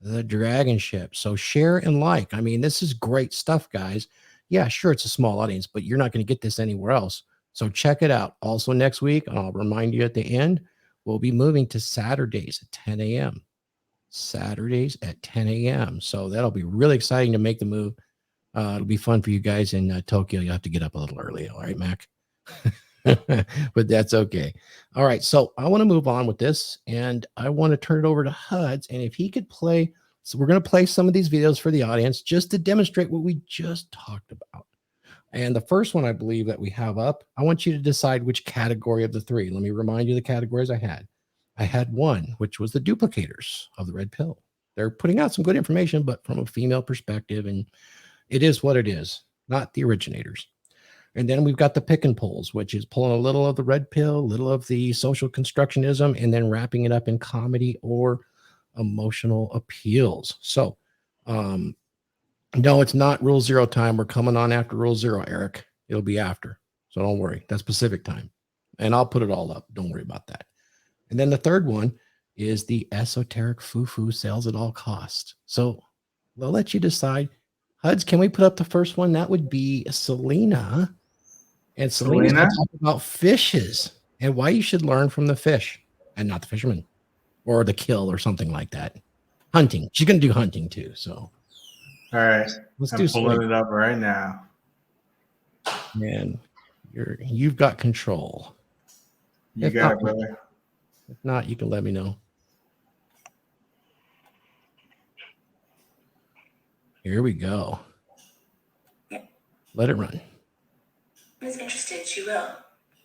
the DragonShip. So share and like. I mean, this is great stuff, guys. Yeah, sure, it's a small audience, but you're not going to get this anywhere else. So check it out. Also next week, I'll remind you at the end, we'll be moving to Saturdays at 10 a.m. Saturdays at 10 a.m. So that'll be really exciting to make the move. It'll be fun for you guys in Tokyo. You'll have to get up a little early. All right, Mac? But that's okay. All right. So I want to move on with this and I want to turn it over to Huds. And if he could play, so we're going to play some of these videos for the audience just to demonstrate what we just talked about. And the first one I believe that we have up, I want you to decide which category of the 3. Let me remind you the categories I had. I had 1, which was the duplicators of the red pill. They're putting out some good information, but from a female perspective, and it is what it is, not the originators. And then we've got the pick and pulls, which is pulling a little of the red pill, a little of the social constructionism, and then wrapping it up in comedy or emotional appeals. So, no, it's not Rule 0 time. We're coming on after Rule 0, Eric. It'll be after. So don't worry. That's Pacific time. And I'll put it all up. Don't worry about that. And then the third one is the esoteric foo-foo sales at all costs. So they'll let you decide. Huds, can we put up the first one? That would be Selena. And Selena's going to talk about fishes and why you should learn from the fish and not the fisherman or the kill or something like that. Hunting. She's going to do hunting too. So, all right, let's I'm do pulling it up right now. Man, you've got control. You got it, brother. If not, you can let me know. Here we go. Let it run. Is interested, she will.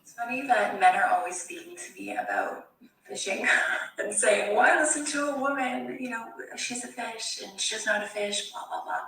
It's funny that men are always speaking to me about fishing and saying, why listen to a woman? You know, she's a fish and she's not a fish, blah, blah, blah.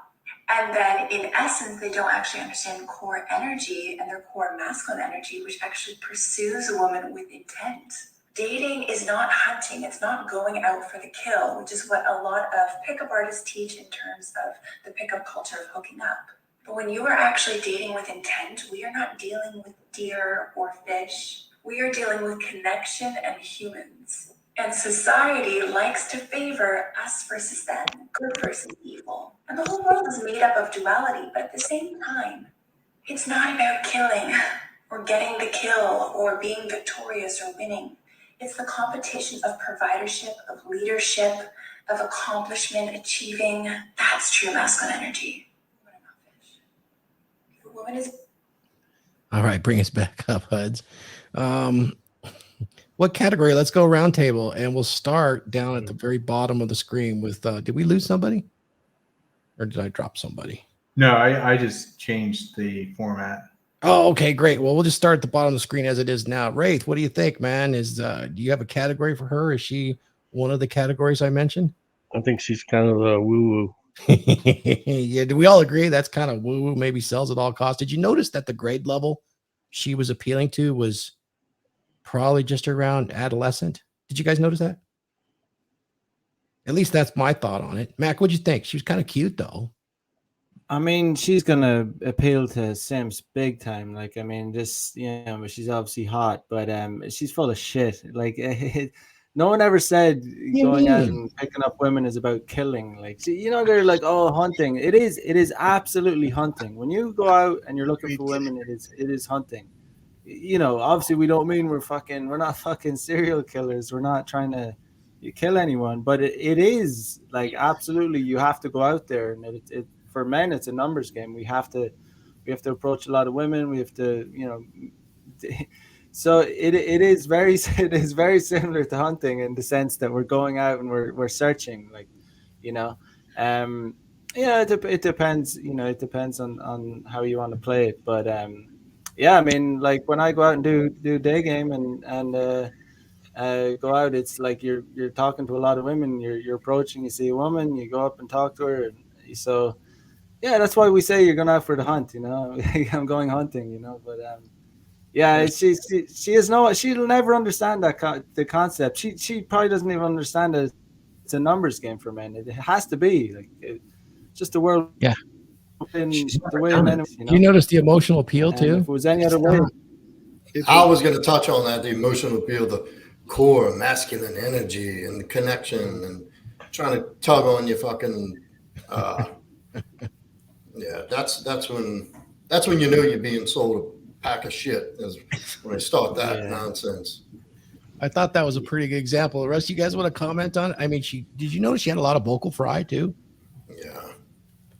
And then in essence, they don't actually understand core energy and their core masculine energy, which actually pursues a woman with intent. Dating is not hunting. It's not going out for the kill, which is what a lot of pickup artists teach in terms of the pickup culture of hooking up. But when you are actually dating with intent, we are not dealing with deer or fish. We are dealing with connection and humans. And society likes to favor us versus them, good versus evil. And the whole world is made up of duality, but at the same time, it's not about killing or getting the kill or being victorious or winning. It's the competition of providership, of leadership, of accomplishment, achieving. That's true masculine energy. Woman is. All right, bring us back up, Huds. What category? Let's go round table, and we'll start down at the very bottom of the screen with, did we lose somebody? Or did I drop somebody? No, I just changed the format. Oh, okay, great. Well, we'll just start at the bottom of the screen as it is now. Raith, what do you think, man? Do you have a category for her? Is she one of the categories I mentioned? I think she's kind of a woo-woo. Yeah, do we all agree that's kind of woo-woo, maybe sells at all costs? Did you notice that the grade level she was appealing to was probably just around adolescent? Did you guys notice that? At least that's my thought on it. Mac, what'd you think? She was kind of cute, though. I mean, she's gonna appeal to Sims big time. Like, I mean, just, you know, she's obviously hot, but she's full of shit. Like, no one ever said going out and picking up women is about killing. Like, you know, they're like, oh, hunting. It is absolutely hunting. When you go out and you're looking for women, it is hunting. You know, obviously we don't mean we're not fucking serial killers. We're not trying to kill anyone, but it is like, absolutely, you have to go out there, and it for men, it's a numbers game. We have to approach a lot of women. We have to, you know, so it is very similar to hunting in the sense that we're going out and we're searching, like, you know, yeah, it depends, you know, it depends on how you want to play it, but yeah, I mean, like when I go out and do day game and go out, it's like you're talking to a lot of women. You're approaching, you see a woman, you go up and talk to her, and so. Yeah, that's why we say you're going out for the hunt, you know. I'm going hunting, you know. But yeah, she'll never understand the concept. She probably doesn't even understand that it's a numbers game for men. It has to be like just the world. Yeah, in the way men. You know? Do you notice the emotional appeal too? If it was any other way, I was going to touch on that, the emotional appeal, the core masculine energy and the connection, and trying to tug on your fucking. Yeah, that's when you know you're being sold a pack of shit, is when I start that nonsense. I thought that was a pretty good example. The rest of you guys want to comment on it? I mean, did you notice she had a lot of vocal fry too? Yeah.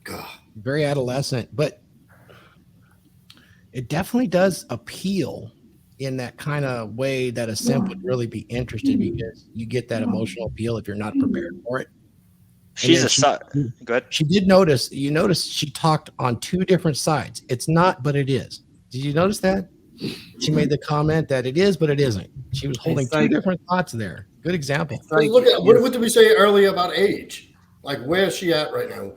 God. Very adolescent, but it definitely does appeal in that kind of way that a simp would really be interested, because you get that emotional appeal if you're not prepared for it. Good. She did notice. You notice she talked on two different sides. It's not, but it is. Did you notice that? She made the comment that it is, but it isn't. She was holding two different thoughts there. Good example. Look at what did we say earlier about age? Like, where's she at right now?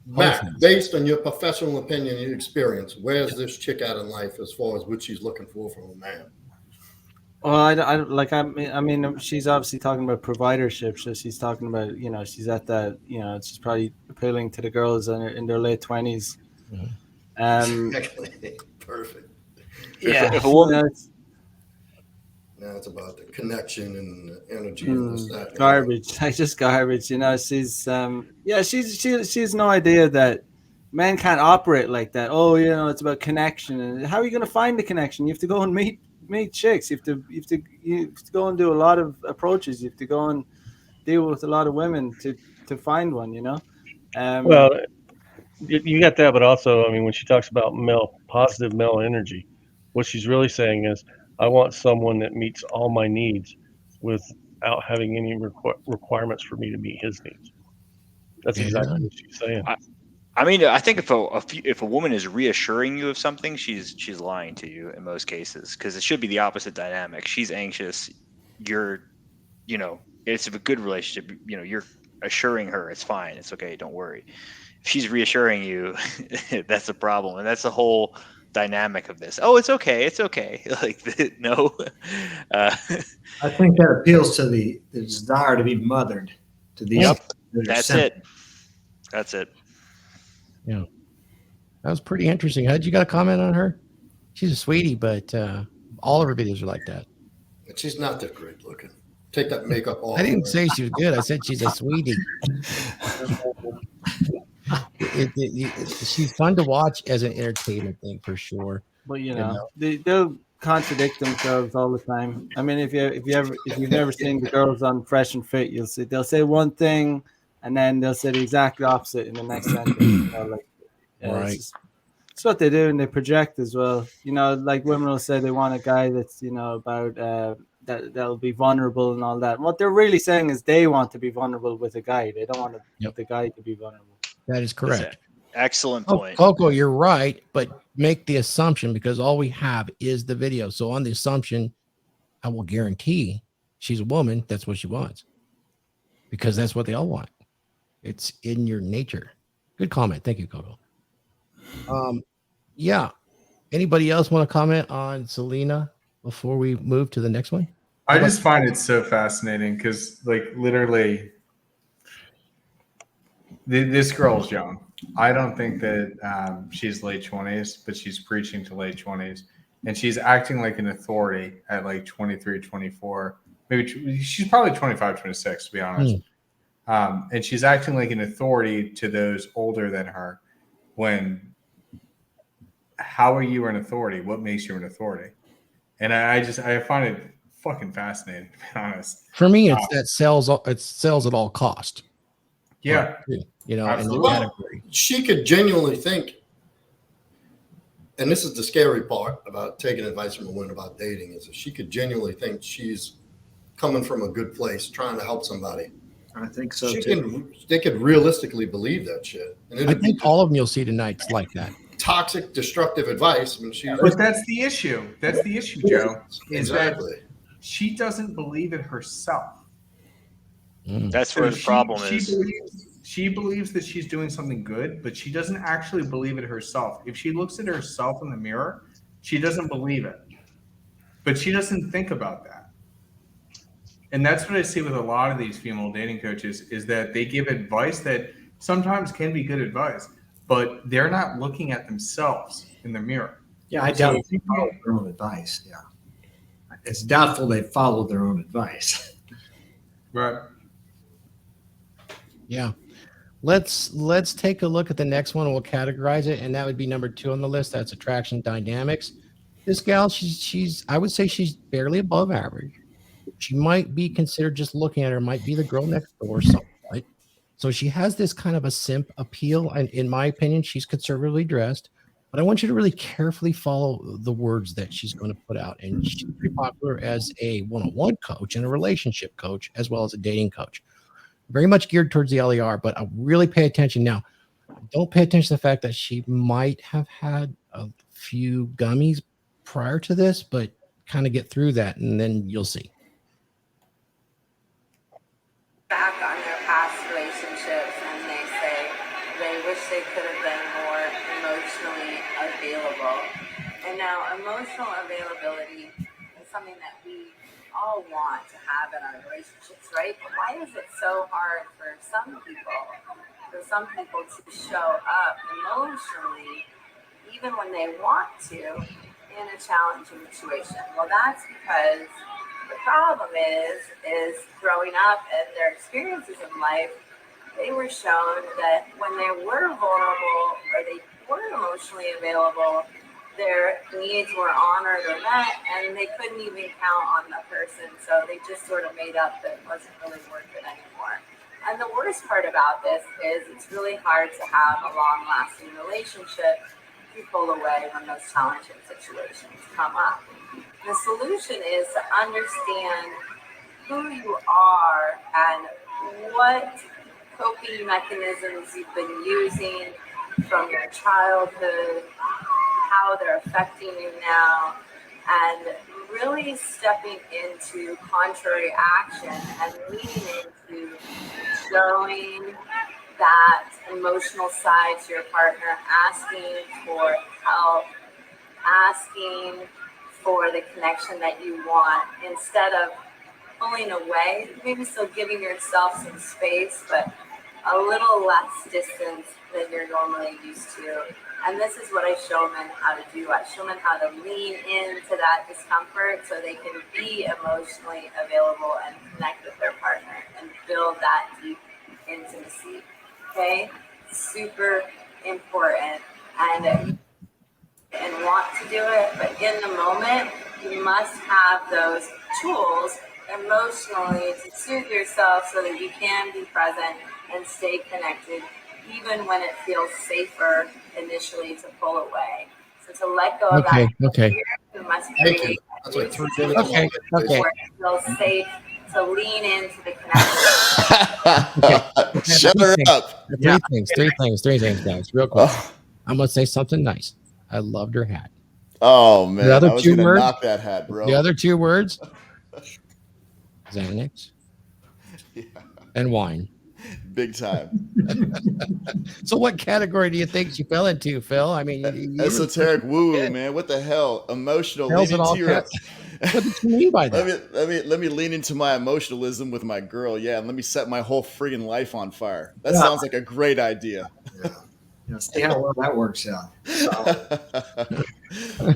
Matt, based on your professional opinion and your experience, where's this chick at in life as far as what she's looking for from a man? Well, I mean, she's obviously talking about providership. So she's talking about, you know, she's at that, you know, she's probably appealing to the girls in their late 20s. Exactly. Perfect. Yeah. If a woman, Now it's about the connection and the energy and this, that, and garbage. Like, just garbage. You know, she's she's no idea that men can't operate like that. Oh, you know, it's about connection. And how are you going to find the connection? You have to go and meet chicks. You have to go and do a lot of approaches. You have to go and deal with a lot of women to find one. You know. Well, you got that, but also, I mean, when she talks about positive male energy, what she's really saying is, I want someone that meets all my needs without having any requirements for me to meet his needs. That's exactly what she's saying. I mean, I think if a woman is reassuring you of something, she's lying to you in most cases, because it should be the opposite dynamic. She's anxious. You're, you know, it's a good relationship. You know, you're assuring her it's fine, it's okay, don't worry. If she's reassuring you, that's a problem, and that's the whole dynamic of this. Oh, it's okay, like no. I think that appeals to the desire to be mothered to these. Yep, that's it. Yeah, that was pretty interesting. How'd you got a comment on her? She's a sweetie, but all of her videos are like that. But she's not that great looking. Take that makeup off. I didn't say she was good. I said she's a sweetie. She's fun to watch as an entertainment thing for sure. But you know, they'll contradict themselves all the time. I mean, if you've never seen the girls on Fresh and Fit, you'll see they'll say one thing and then they'll say the exact opposite in the next sentence. You know, like, right. It's what they do, and they project as well. You know, like women will say they want a guy that's, you know, about that'll be vulnerable and all that. And what they're really saying is they want to be vulnerable with a guy. They don't want the guy to be vulnerable. That is correct. Excellent point. Coco, you're right, but make the assumption, because all we have is the video. So on the assumption, I will guarantee she's a woman. That's what she wants, because that's what they all want. It's in your nature. Good comment. Thank you, Coco. Yeah. Anybody else want to comment on Selena before we move to the next one? I just find it so fascinating because, like, literally, this girl's young. I don't think that she's late 20s, but she's preaching to late 20s. And she's acting like an authority at like 23, 24. Maybe she's probably 25, 26, to be honest. And she's acting like an authority to those older than her. When, how are you an authority? What makes you an authority? And I find it fucking fascinating, to be honest. For me, it's that sells at all cost. Yeah. You know, in the category. She could genuinely think, and this is the scary part about taking advice from a woman about dating, is that she could genuinely think she's coming from a good place, trying to help somebody. I think so too. They could realistically believe that shit. And I think all of them you'll see tonight's like that. Toxic, destructive advice. I mean, but that's the issue. That's the issue, Joe. Is exactly. that she doesn't believe it herself. That's where the problem is. She believes that she's doing something good, but she doesn't actually believe it herself. If she looks at herself in the mirror, she doesn't believe it. But she doesn't think about that. And that's what I see with a lot of these female dating coaches, is that they give advice that sometimes can be good advice, but they're not looking at themselves in the mirror. Yeah, I doubt they follow their own advice. Yeah. It's doubtful they follow their own advice. Right. Yeah. Let's take a look at the next one and we'll categorize it. And that would be number 2 on the list. That's attraction dynamics. This gal, she's I would say she's barely above average. She might be considered, just looking at her, might be the girl next door somewhat. So she has this kind of a simp appeal. And in my opinion, she's conservatively dressed. But I want you to really carefully follow the words that she's going to put out. And she's pretty popular as a one-on-one coach and a relationship coach, as well as a dating coach. Very much geared towards the LER, but I really pay attention. Now, don't pay attention to the fact that she might have had a few gummies prior to this, but kind of get through that, and then you'll see. Back back on their past relationships and they say they wish they could have been more emotionally available. And now emotional availability is something that we all want to have in our relationships, right? But why is it so hard for some people to show up emotionally even when they want to in a challenging situation? Well, that's because the problem is growing up and their experiences in life, they were shown that when they were vulnerable or they were emotionally available, their needs were honored or met, and they couldn't even count on the person. So they just sort of made up that it wasn't really worth it anymore. And the worst part about this is it's really hard to have a long-lasting relationship if you pull away when those challenging situations come up. The solution is to understand who you are and what coping mechanisms you've been using from your childhood, how they're affecting you now, and really stepping into contrary action and leaning into showing that emotional side to your partner, asking for help, asking for the connection that you want instead of pulling away, maybe still giving yourself some space, but a little less distance than you're normally used to. And this is what I show men how to do. I show men how to lean into that discomfort so they can be emotionally available and connect with their partner and build that deep intimacy. Okay? Super important. And want to do it, but in the moment, you must have those tools emotionally to soothe yourself so that you can be present and stay connected, even when it feels safer initially to pull away. So to let go of that fear, you must create That's like 3 minutes. Okay. where it feels safe to lean into the connection. Shut her up. Three things, guys, real quick. I'm gonna say something nice. I loved her hat. Oh man, The other I was two gonna words, knock that hat, bro. The other 2 words, Xanax and wine. Big time. So what category do you think she fell into, Phil? I mean, esoteric woo, man. What the hell? Emotional. Hell's Lean it all into your, what did you mean by that? let me lean into my emotionalism with my girl. Yeah, and let me set my whole friggin' life on fire. That sounds like a great idea. Yeah. See how well that works out.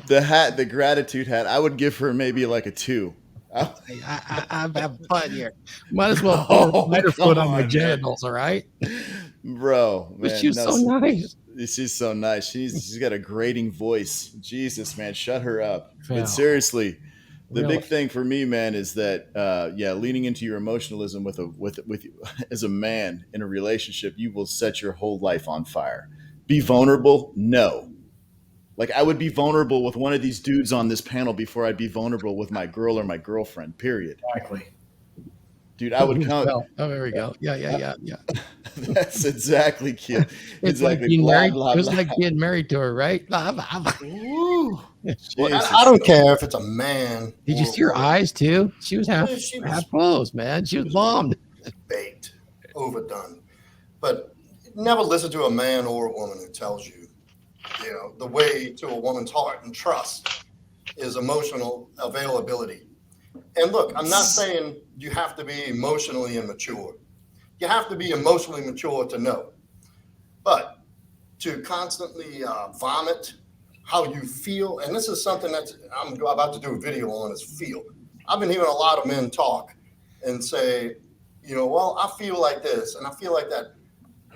The hat, the gratitude hat, I would give her maybe like a 2. I'm having fun here. Might as well put her foot on my genitals, all right? Bro, man. But she's so nice. She's so nice. She's got a grating voice. Jesus, man, shut her up. Yeah. But seriously, the Really? big thing for me, man, is that leaning into your emotionalism with as a man in a relationship, you will set your whole life on fire. Be vulnerable? No. Like I would be vulnerable with one of these dudes on this panel before I'd be vulnerable with my girl or my girlfriend, period. Exactly. Dude, I would come. Oh, there we go. Yeah. That's exactly cute. It's exactly. like being married. Blah, It was blah. like being married to her, right? Well, Jesus. I don't care if it's a man. Did you or see her a woman. eyes too? She was half closed, man. She was bombed. Baked, overdone. But never listen to a man or a woman who tells you, the way to a woman's heart and trust is emotional availability. And look, I'm not saying you have to be emotionally immature. You have to be emotionally mature to know. But to constantly vomit how you feel, and this is something that I'm about to do a video on, is feel. I've been hearing a lot of men talk and say, well, I feel like this and I feel like that.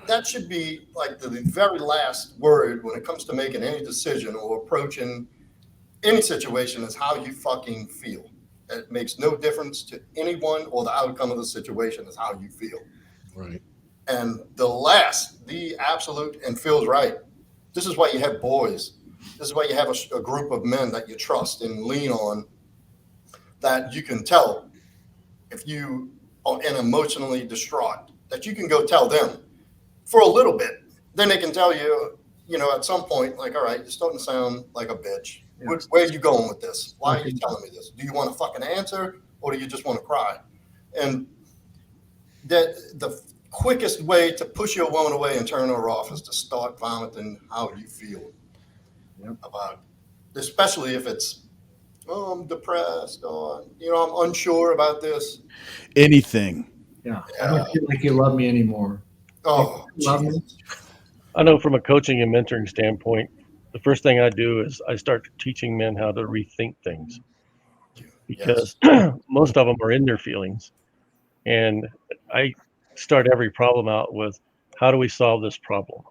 That should be like the very last word when it comes to making any decision or approaching any situation, is how you fucking feel. It makes no difference to anyone, or the outcome of the situation is how you feel. Right. And the absolute, and Phil's right. This is why you have boys. This is why you have a group of men that you trust and lean on, that you can tell if you are emotionally distraught, that you can go tell them for a little bit. Then they can tell you, at some point, like, all right, you're starting to sound like a bitch. Yes. Where are you going with this? Why are you telling me this? Do you want a fucking answer, or do you just want to cry? And that the quickest way to push your woman away and turn her off is to start vomiting how you feel about it. Especially if it's, oh, I'm depressed, or, you know, I'm unsure about this. Anything. Yeah. I don't feel like you love me anymore. Oh, You love me? Jesus. I know from a coaching and mentoring standpoint, the first thing I do is I start teaching men how to rethink things, because most of them are in their feelings. And I start every problem out with, how do we solve this problem?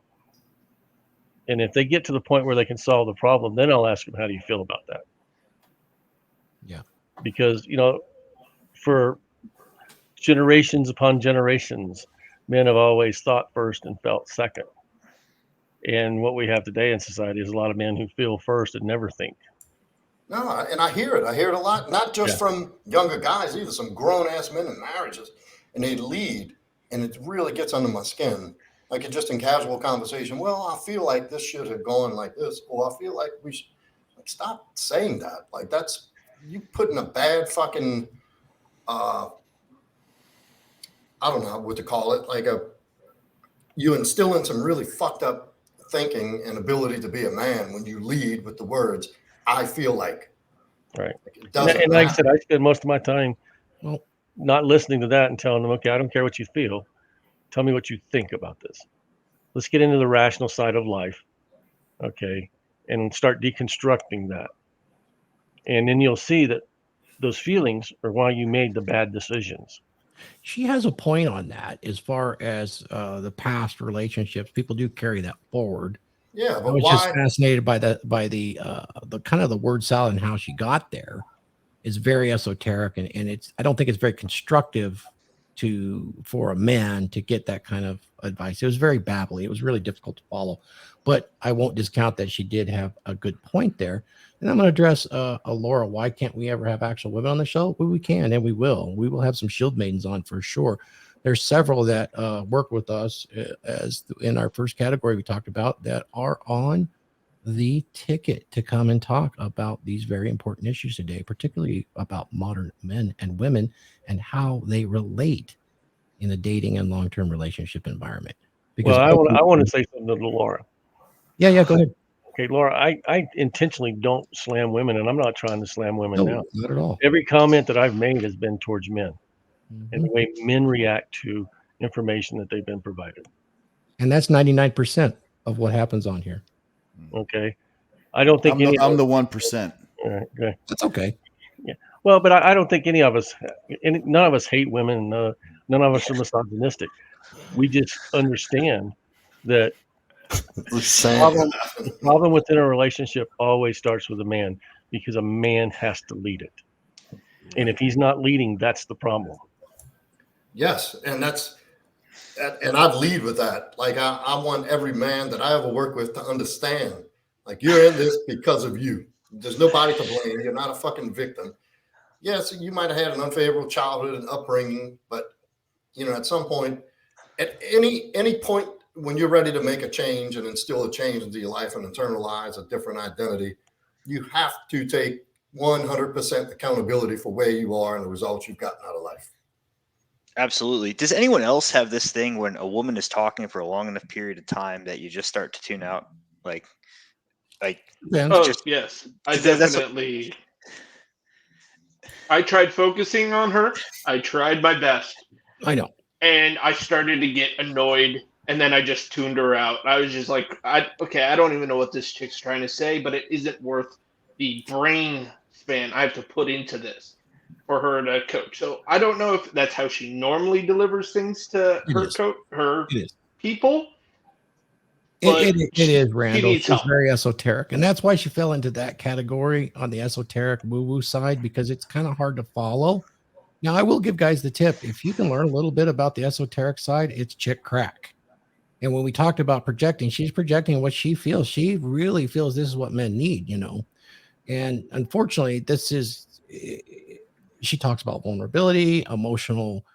And if they get to the point where they can solve the problem, then I'll ask them, how do you feel about that? Yeah. Because, you know, for generations upon generations, men have always thought first and felt second. And what we have today in society is a lot of men who feel first and never think. No, and I hear it. I hear it a lot, not just from younger guys either, some grown-ass men in marriages, and they lead, and it really gets under my skin. Like, just in casual conversation, well, I feel like this should have gone like this, or I feel like we should, like, stop saying that. Like, that's, you putting a bad fucking, I don't know what to call it, like you instill in some really fucked up thinking and ability to be a man when you lead with the words, I feel like. Right. It doesn't And like I matter. said, I spend most of my time not listening to that and telling them, okay, I don't care what you feel. Tell me what you think about this. Let's get into the rational side of life. Okay. And start deconstructing that. And then you'll see that those feelings are why you made the bad decisions. She has a point on that as far as the past relationships. People do carry that forward. Yeah, I but was why? just fascinated by the kind of the word salad and how she got there. Is very esoteric, and I don't think it's very constructive for a man to get that kind of advice. It was very babbly. It was really difficult to follow, but I won't discount that she did have a good point there. And I'm going to address Laura. Why can't we ever have actual women on the show? Well, we can, and we will. We will have some shield maidens on for sure. There's several that work with us, as in our first category we talked about, that are on the ticket to come and talk about these very important issues today, particularly about modern men and women and how they relate in a dating and long-term relationship environment. Because well, I want to say something to Laura. Yeah, go ahead. Okay, Laura, I intentionally don't slam women, and I'm not trying to slam women now. Not at all. Every comment that I've made has been towards men and the way men react to information that they've been provided. And that's 99% of what happens on here. Okay. I don't think I'm the 1%. All right, okay. That's okay. Yeah. Well, but I don't think any of us, none of us hate women. None of us are misogynistic. We just understand that the problem within a relationship always starts with a man, because a man has to lead it. And if he's not leading, that's the problem. Yes, and I'd lead with that. Like, I want every man that I ever work with to understand, like, you're in this because of you. There's nobody to blame. You're not a fucking victim. Yes, you might have had an unfavorable childhood and upbringing, but, you know, at some point, at any point when you're ready to make a change and instill a change into your life and internalize a different identity, you have to take 100% accountability for where you are and the results you've gotten out of life. Absolutely. Does anyone else have this thing when a woman is talking for a long enough period of time that you just start to tune out? Like, yes, I definitely. I tried focusing on her. I tried my best. I know. And I started to get annoyed, and then I just tuned her out. I was just like, I don't even know what this chick's trying to say, but it isn't worth the brain span I have to put into this for her to coach. So I don't know if that's how she normally delivers things to her people. It is, Randall. She's very esoteric, and that's why she fell into that category on the esoteric woo-woo side, because it's kind of hard to follow. Now, I will give guys the tip. If you can learn a little bit about the esoteric side, it's chick crack. And when we talked about projecting, she's projecting what she feels. She really feels this is what men need, you know. And unfortunately, she talks about vulnerability, emotional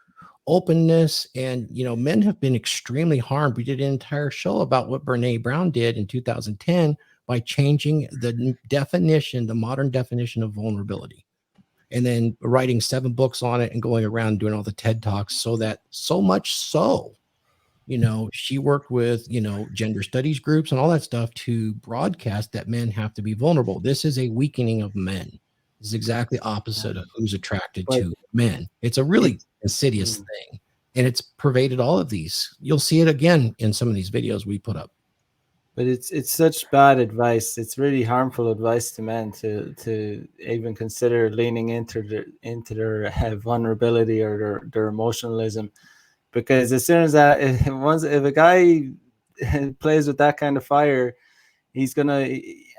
openness, and, you know, men have been extremely harmed. We did an entire show about what Brene Brown did in 2010 by changing the definition, the modern definition of vulnerability. and then writing 7 books on it and going around doing all the TED Talks, so much so, she worked with, gender studies groups and all that stuff to broadcast that men have to be vulnerable. This is a weakening of men. This is exactly opposite of who's attracted to men. It's a really insidious thing. And it's pervaded all of these. You'll see it again in some of these videos we put up. But it's such bad advice. It's really harmful advice to men to even consider leaning into their vulnerability or their emotionalism, because as soon as if a guy plays with that kind of fire, he's gonna,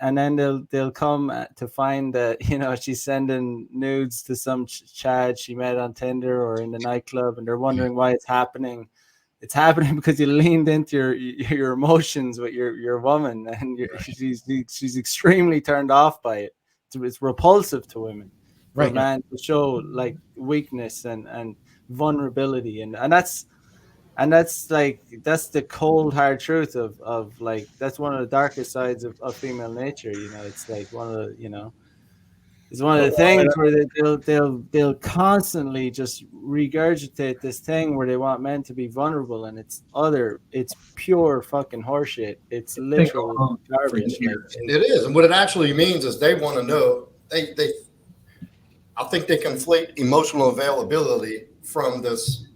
and then they'll come to find that she's sending nudes to some Chad she met on Tinder or in the nightclub, and they're wondering why it's happening. It's happening because you leaned into your emotions with your woman, and she's extremely turned off by it. It's repulsive to women for a man to show like weakness and vulnerability, and that's the cold hard truth of like, that's one of the darkest sides of female nature. It's like one of the it's one of the things where they'll constantly just regurgitate this thing where they want men to be vulnerable, and it's pure fucking horseshit. It's literal garbage. It is, and what it actually means is they want to know. I think they conflate emotional availability from this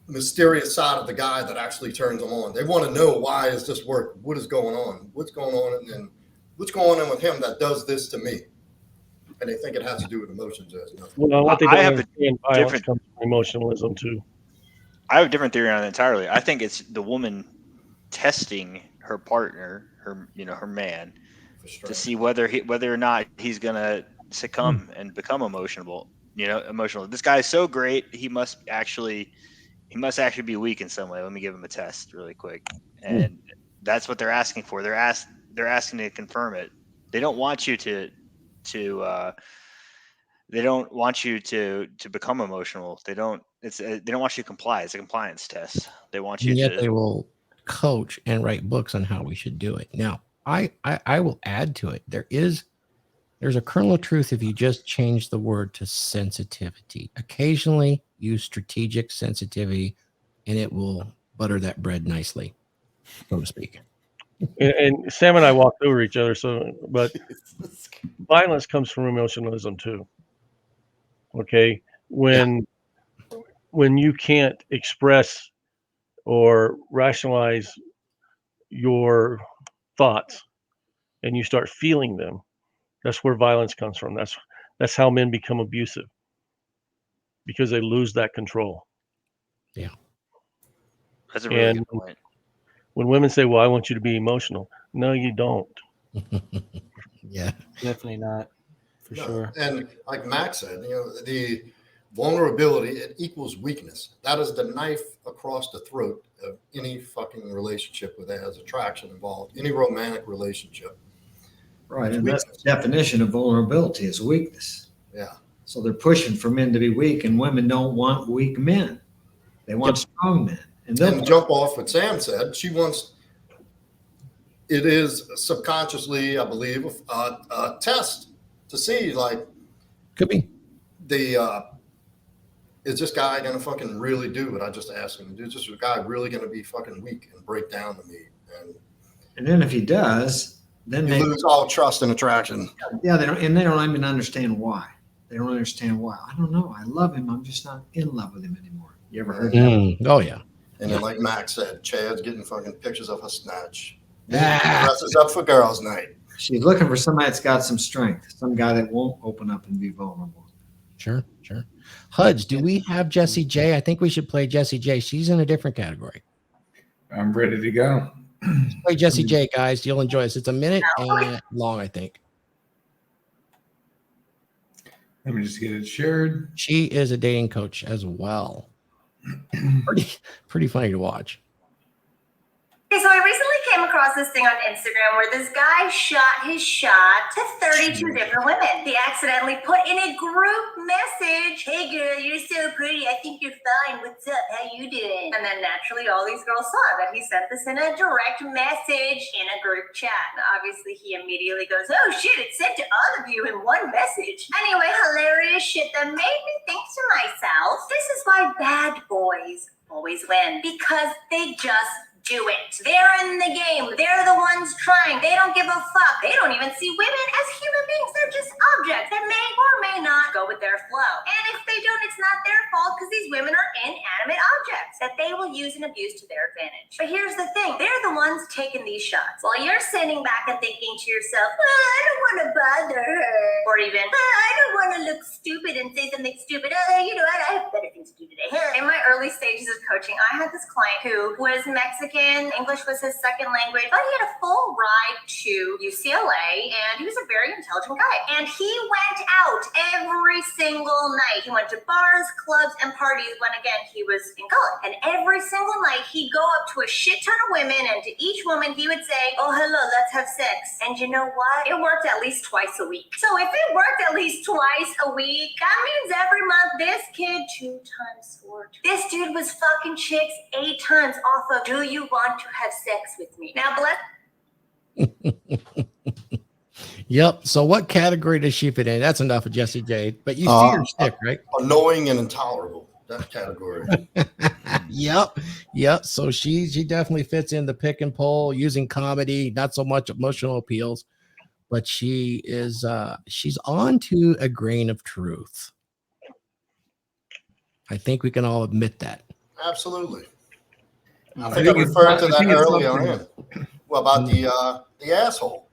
mysterious side of the guy that actually turns them on. They want to know, why is this work? What is going on? What's going on? And what's going on with him that does this to me? And they think it has to do with emotions. Well, what they don't understand, violence comes from emotionalism too. I have a different theory on it entirely. I think it's the woman testing her partner, her man, to see whether or not he's gonna succumb and become emotional. This guy is so great, he must actually be weak in some way. Let me give him a test really quick. And that's what they're asking for. They're asking to confirm it. They don't want you to become emotional. They don't want you to comply. It's a compliance test. They want you and yet to. They will coach and write books on how we should do it. Now, I will add to it. There's a kernel of truth if you just change the word to sensitivity. Occasionally use strategic sensitivity, and it will butter that bread nicely, so to speak. And Sam and I walked over each other. But violence comes from emotionalism too. Okay, when you can't express or rationalize your thoughts and you start feeling them, that's where violence comes from. That's how men become abusive, because they lose that control. Yeah, that's a really good point. When women say, "Well, I want you to be emotional," no, you don't. Yeah, definitely not, for sure. And like Max said, the vulnerability, it equals weakness. That is the knife across the throat of any fucking relationship where there has attraction involved, any romantic relationship. Right, and that's the definition of vulnerability, is weakness. Yeah. So they're pushing for men to be weak, and women don't want weak men. They want strong men. And they'll jump off what Sam said. It is subconsciously, I believe, a test to see, like, could be is this guy going to fucking really do what I just asked him to do? Is this guy really going to be fucking weak and break down to me? And then if he does, then they lose all trust and attraction. Yeah, they don't even understand why. They don't understand why. I don't know. I love him. I'm just not in love with him anymore. You ever heard that? Oh yeah. And then, like Max said, Chad's getting fucking pictures of her snatch. Dresses up for girls' night. She's looking for somebody that's got some strength, some guy that won't open up and be vulnerable. Sure. Huds, do we have Jessie J? I think we should play Jessie J. She's in a different category. I'm ready to go. Let's play Jessie J, guys. You'll enjoy this. It's a minute and long, I think. Let me just get it shared. She is a dating coach as well. Pretty funny to watch. Okay, so I recently came across this thing on Instagram where this guy shot his shot to 32 different women. He accidentally put in a group message, "Hey girl, you're so pretty. I think you're fine. What's up? How you doing?" And then naturally all these girls saw that he sent this in a direct message in a group chat. And obviously he immediately goes, "Oh shit, it's sent to all of you in one message." Anyway, hilarious shit that made me think to myself, this is why bad boys always win. Because they just do it. They're in the game. They're the ones trying. They don't give a fuck. They don't even see women as human beings. They're just objects that may or may not go with their flow. And if they don't, it's not their fault because these women are inanimate objects that they will use and abuse to their advantage. But here's the thing. They're the ones taking these shots. While you're sitting back and thinking to yourself, I don't want to bother her. Or even, I don't want to look stupid and say something stupid. You know what? I have better things to do today. In my early stages of coaching, I had this client who was Mexican. English was his second language, but he had a full ride to UCLA, and he was a very intelligent guy. And he went out every single night. He went to bars, clubs, and parties when, again, he was in college. And every single night, he'd go up to a shit ton of women, and to each woman, he would say, "Oh, hello, let's have sex." And you know what? It worked at least twice a week. So if it worked at least twice a week, that means every month, this kid 2 times 4. This dude was fucking chicks 8 times off of, "Do you want to have sex with me?" Now, Yep. So what category does she fit in? That's enough of Jesse J. But you see her stick, right? Annoying and intolerable. That category. Yep. So she definitely fits in the pick and pull, using comedy, not so much emotional appeals, but she is she's on to a grain of truth. I think we can all admit that. Absolutely. I think I referred to that earlier on. Well, about the asshole.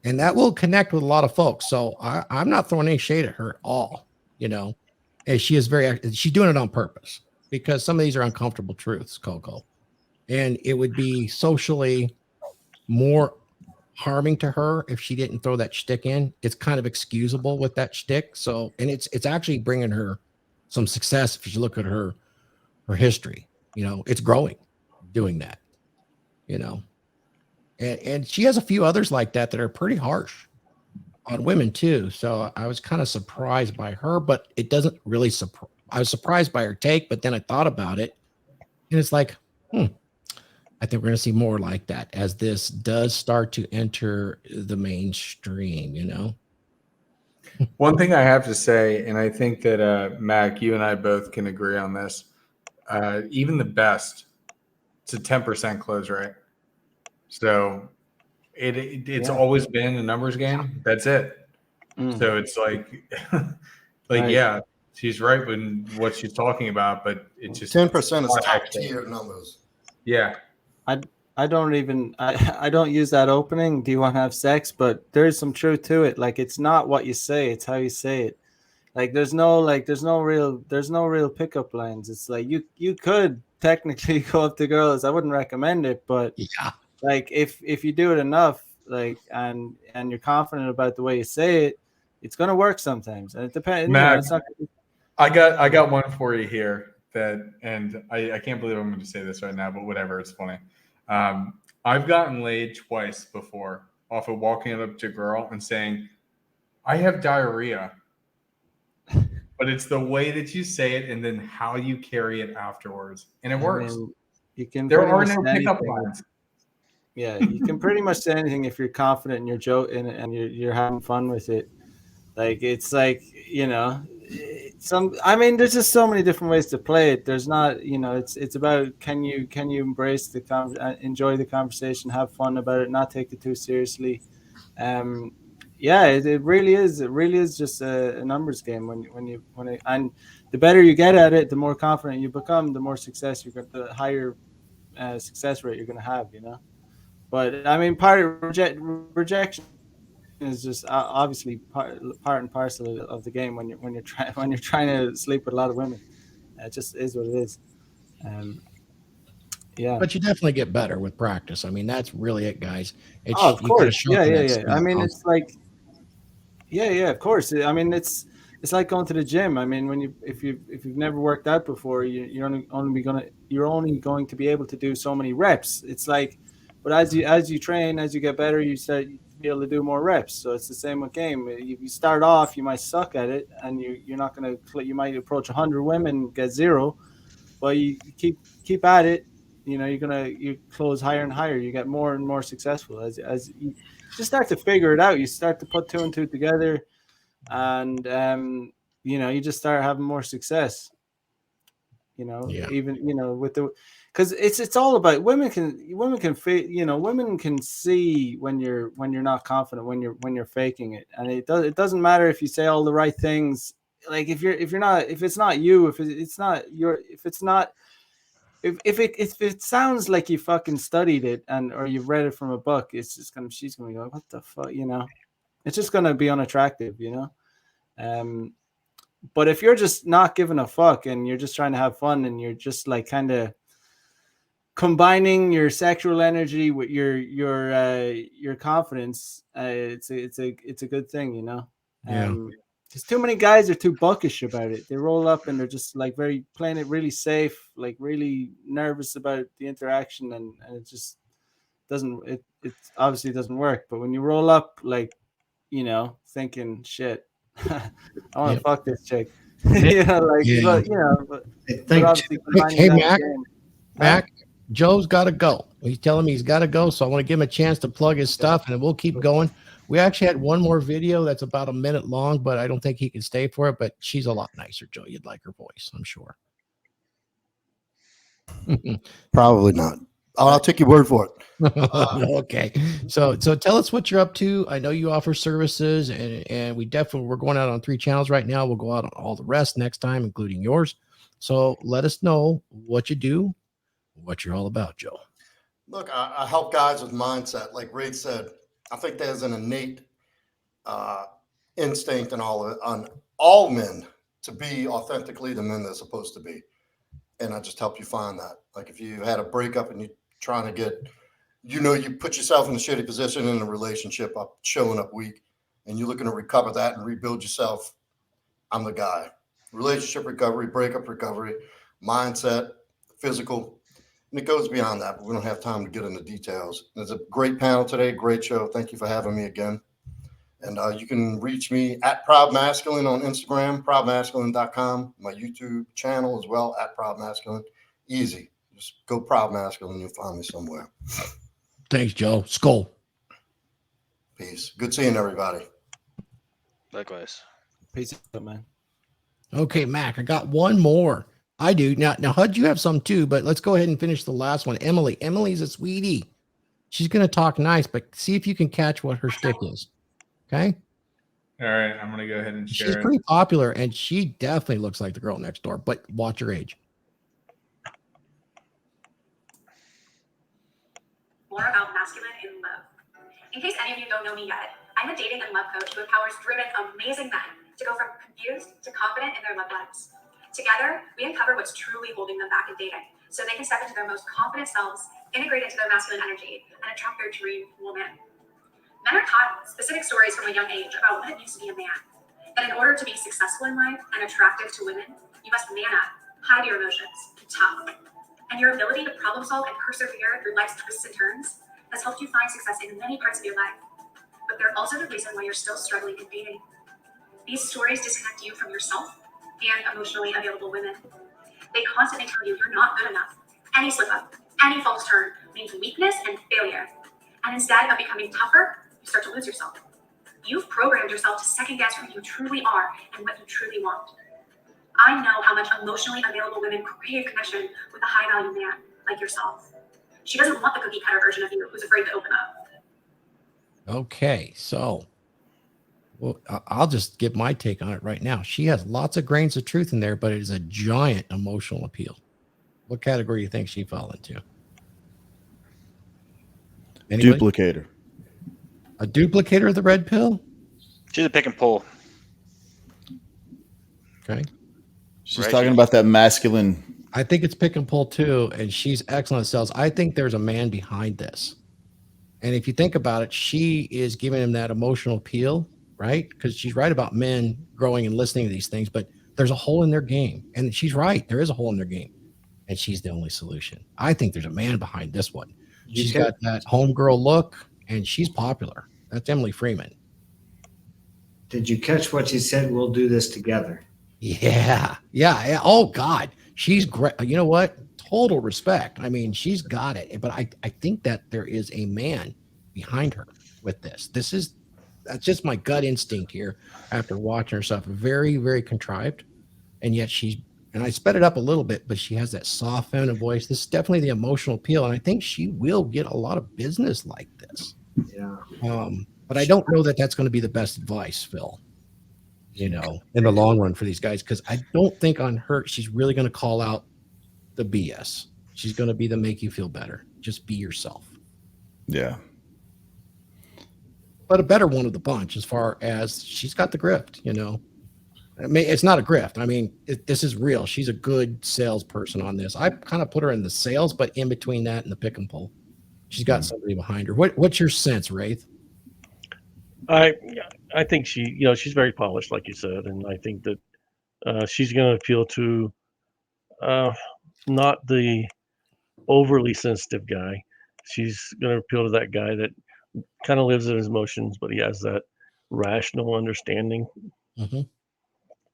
And that will connect with a lot of folks. So I'm not throwing any shade at her at all, you know. And she's doing it on purpose because some of these are uncomfortable truths, Coco. And it would be socially more harming to her if she didn't throw that shtick in. It's kind of excusable with that shtick. So, and it's actually bringing her some success if you look at her history. You know, it's growing doing that, you know. And she has a few others like that are pretty harsh on women too. So I was kind of surprised by her, but it doesn't really I was surprised by her take, but then I thought about it and it's like, I think we're going to see more like that as this does start to enter the mainstream, you know? One thing I have to say, and I think that Mac, you and I both can agree on this, even the best, it's a 10% close rate. So it's always been a numbers game. That's it. So it's like, Right. yeah, she's right when what she's talking about, but it's just 10% is top tier numbers. Yeah. I don't use that opening. Do you want to have sex? But there's some truth to it. Like, it's not what you say, it's how you say it. Like, there's no real pickup lines. It's like you could technically go up to girls. I wouldn't recommend it, but yeah, like if you do it enough, like and you're confident about the way you say it, it's gonna work sometimes. And it depends. Mac, you know, I got one for you here and I can't believe I'm going to say this right now, but whatever, it's funny. I've gotten laid twice before off of walking up to a girl and saying, "I have diarrhea." But it's the way that you say it and then how you carry it afterwards. And it works. There are no pickup lines. Yeah, you can pretty much say anything if you're confident in your joke and you're having fun with it. Like, it's like, you know, there's just so many different ways to play it. There's not, you know, it's about can you embrace enjoy the conversation, have fun about it, not take it too seriously. Yeah, it really is. It really is just a numbers game. And the better you get at it, the more confident you become, the more success the higher success rate you're going to have. You know, but I mean, part of rejection is just obviously part and parcel of the game when you're trying to sleep with a lot of women. It just is what it is. Yeah, but you definitely get better with practice. I mean, that's really it, guys. of course. Yeah. I mean, it's like, yeah, of course. I mean, it's like going to the gym. I mean, if you've never worked out before, you're only going to be able to do so many reps. It's like, but as you train, as you get better, you start to be able to do more reps. So it's the same with game. You start off, you might suck at it, and you're not going to. You might approach 100 women, get 0, but you keep at it. You know, you close higher and higher. You get more and more successful as you just start to figure it out. You start to put 2 and 2 together, and you know, you just start having more success. You know, even, you know, with the, because it's all about women can you know, women can see when you're not confident, when you're faking it, and it doesn't matter if you say all the right things. Like if it's not you, if it sounds like you fucking studied it or you've read it from a book, she's gonna go, what the fuck, you know? It's just gonna be unattractive, you know. But if you're just not giving a fuck and you're just trying to have fun and you're just like kind of combining your sexual energy with your confidence, it's a good thing, you know. Because too many guys are too buckish about it. They roll up and they're just like playing it really safe, like really nervous about the interaction, and it just doesn't. It obviously doesn't work. But when you roll up, like, you know, thinking shit, I want to fuck this chick, you know, like, but, you know, but obviously hey Mac, Joe's got to go. He's telling me he's got to go, so I want to give him a chance to plug his stuff, and we'll keep going. We actually had one more video that's about a minute long, but I don't think he can stay for it. But she's a lot nicer, Joe. You'd like her voice, I'm sure. Probably not. I'll take your word for it. Okay. So tell us what you're up to. I know you offer services, and we're going out on 3 channels right now. We'll go out on all the rest next time, including yours. So let us know what you do, what you're all about, Joe. Look, I help guys with mindset. Like Raith said, I think there's an innate instinct on all men to be authentically the men they're supposed to be. And I just help you find that. Like if you had a breakup and you're trying to get, you know, you put yourself in a shitty position in a relationship, showing up weak, and you're looking to recover that and rebuild yourself, I'm the guy. Relationship recovery, breakup recovery, mindset, physical. And it goes beyond that, but we don't have time to get into details. There's a great panel today, great show. Thank you for having me again. And you can reach me at ProudMasculine on Instagram, ProudMasculine.com, my YouTube channel as well, at ProudMasculine. Easy. Just go ProudMasculine, you'll find me somewhere. Thanks, Joe. Skull. Peace. Good seeing everybody. Likewise. Peace out, man. Okay, Mac, I got one more. I do. Now, Hud, you have some too, but let's go ahead and finish the last one. Emily. Emily's a sweetie. She's going to talk nice, but see if you can catch what her shtick is. Okay? All right, I'm going to go ahead and share She's pretty popular, and she definitely looks like the girl next door, but watch her age. More about masculine in love. In case any of you don't know me yet, I'm a dating and love coach who empowers driven, amazing men to go from confused to confident in their love lives. Together, we uncover what's truly holding them back in dating, so they can step into their most confident selves, integrate into their masculine energy, and attract their dream woman. Men are taught specific stories from a young age about what it means to be a man. That in order to be successful in life and attractive to women, you must man up, hide your emotions, be tough. And your ability to problem solve and persevere through life's twists and turns has helped you find success in many parts of your life. But they're also the reason why you're still struggling in dating. These stories disconnect you from yourself and emotionally available women. They constantly tell you you're not good enough. Any slip up, any false turn means weakness and failure. And instead of becoming tougher, you start to lose yourself. You've programmed yourself to second guess who you truly are and what you truly want. I know how much emotionally available women crave connection with a high value man like yourself. She doesn't want the cookie cutter version of you who's afraid to open up. Okay, so well, I'll just give my take on it right now. She has lots of grains of truth in there, but it is a giant emotional appeal. What category do you think she fall into? Anybody? Duplicator. A duplicator of the red pill? She's a pick and pull. Okay. She's talking about that masculine. I think it's pick and pull too, and she's excellent at sales. I think there's a man behind this. And if you think about it, she is giving him that emotional appeal, right? Because she's right about men growing and listening to these things, but there's a hole in their game. And she's right. There is a hole in their game. And she's the only solution. I think there's a man behind this one. She's got that homegirl look, and she's popular. That's Emily Freeman. Did you catch what she said? We'll do this together. Yeah. Oh, God. She's great. You know what? Total respect. I mean, she's got it. But I think that there is a man behind her with this. That's just my gut instinct here after watching her stuff. Very, very contrived. And yet and I sped it up a little bit, but she has that soft feminine voice. This is definitely the emotional appeal. And I think she will get a lot of business like this. Yeah. But I don't know that that's going to be the best advice, Phil, in the long run for these guys, because I don't think on her, she's really going to call out the BS. She's going to be the make you feel better. Just be yourself. Yeah. But a better one of the bunch as far as she's got the grift, I mean, it's not a grift. I mean, this is real. She's a good salesperson on this. I kind of put her in the sales, but in between that and the pick and pull. She's got somebody behind her. What's your sense, Raith? I think she's very polished, like you said, and I think that she's going to appeal to not the overly sensitive guy. She's going to appeal to that guy that kind of lives in his emotions, but he has that rational understanding. Mm-hmm.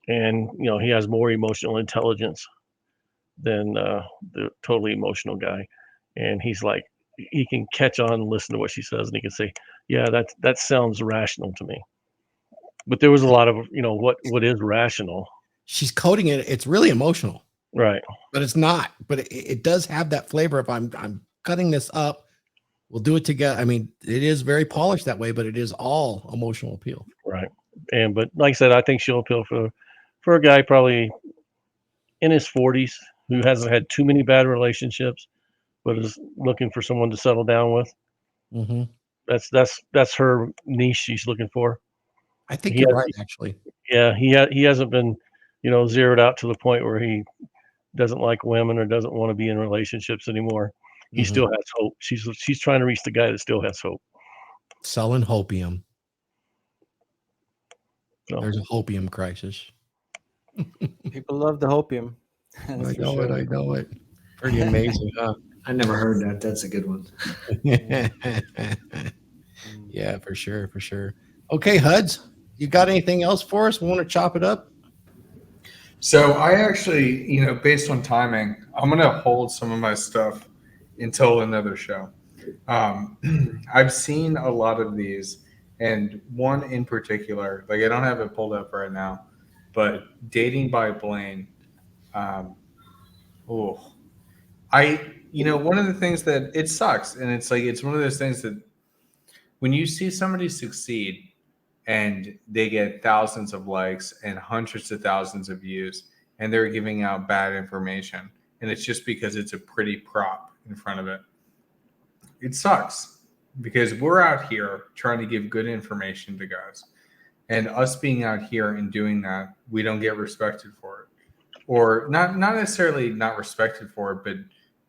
And, he has more emotional intelligence than the totally emotional guy. And he's like, he can catch on and listen to what she says, and he can say, yeah, that sounds rational to me. But there was a lot of, what is rational. She's coding it. It's really emotional. Right. But it's not. But it does have that flavor. If I'm cutting this up, we'll do it together. I mean, it is very polished that way, but it is all emotional appeal. Right. But like I said, I think she'll appeal for a guy probably in his 40s who hasn't had too many bad relationships, but is looking for someone to settle down with. Mm-hmm. That's her niche she's looking for. I think you're right, actually. Yeah, he hasn't been, zeroed out to the point where he doesn't like women or doesn't want to be in relationships anymore. He still has hope. She's trying to reach the guy that still has hope. Selling hopium. So. There's a hopium crisis. People love the hopium. I know it. Pretty amazing, huh? I never heard that. That's a good one. Yeah, for sure. Okay, Huds, you got anything else for us? We want to chop it up? So I actually, based on timing, I'm going to hold some of my stuff until another show. I've seen a lot of these, and one in particular, like I don't have it pulled up right now, but Dating by Blaine. One of the things that it sucks, and it's like, it's one of those things that when you see somebody succeed and they get thousands of likes and hundreds of thousands of views, and they're giving out bad information, and it's just because it's a pretty prop in front of it. It sucks because we're out here trying to give good information to guys, and us being out here and doing that, we don't get respected for it, or not necessarily not respected for it, but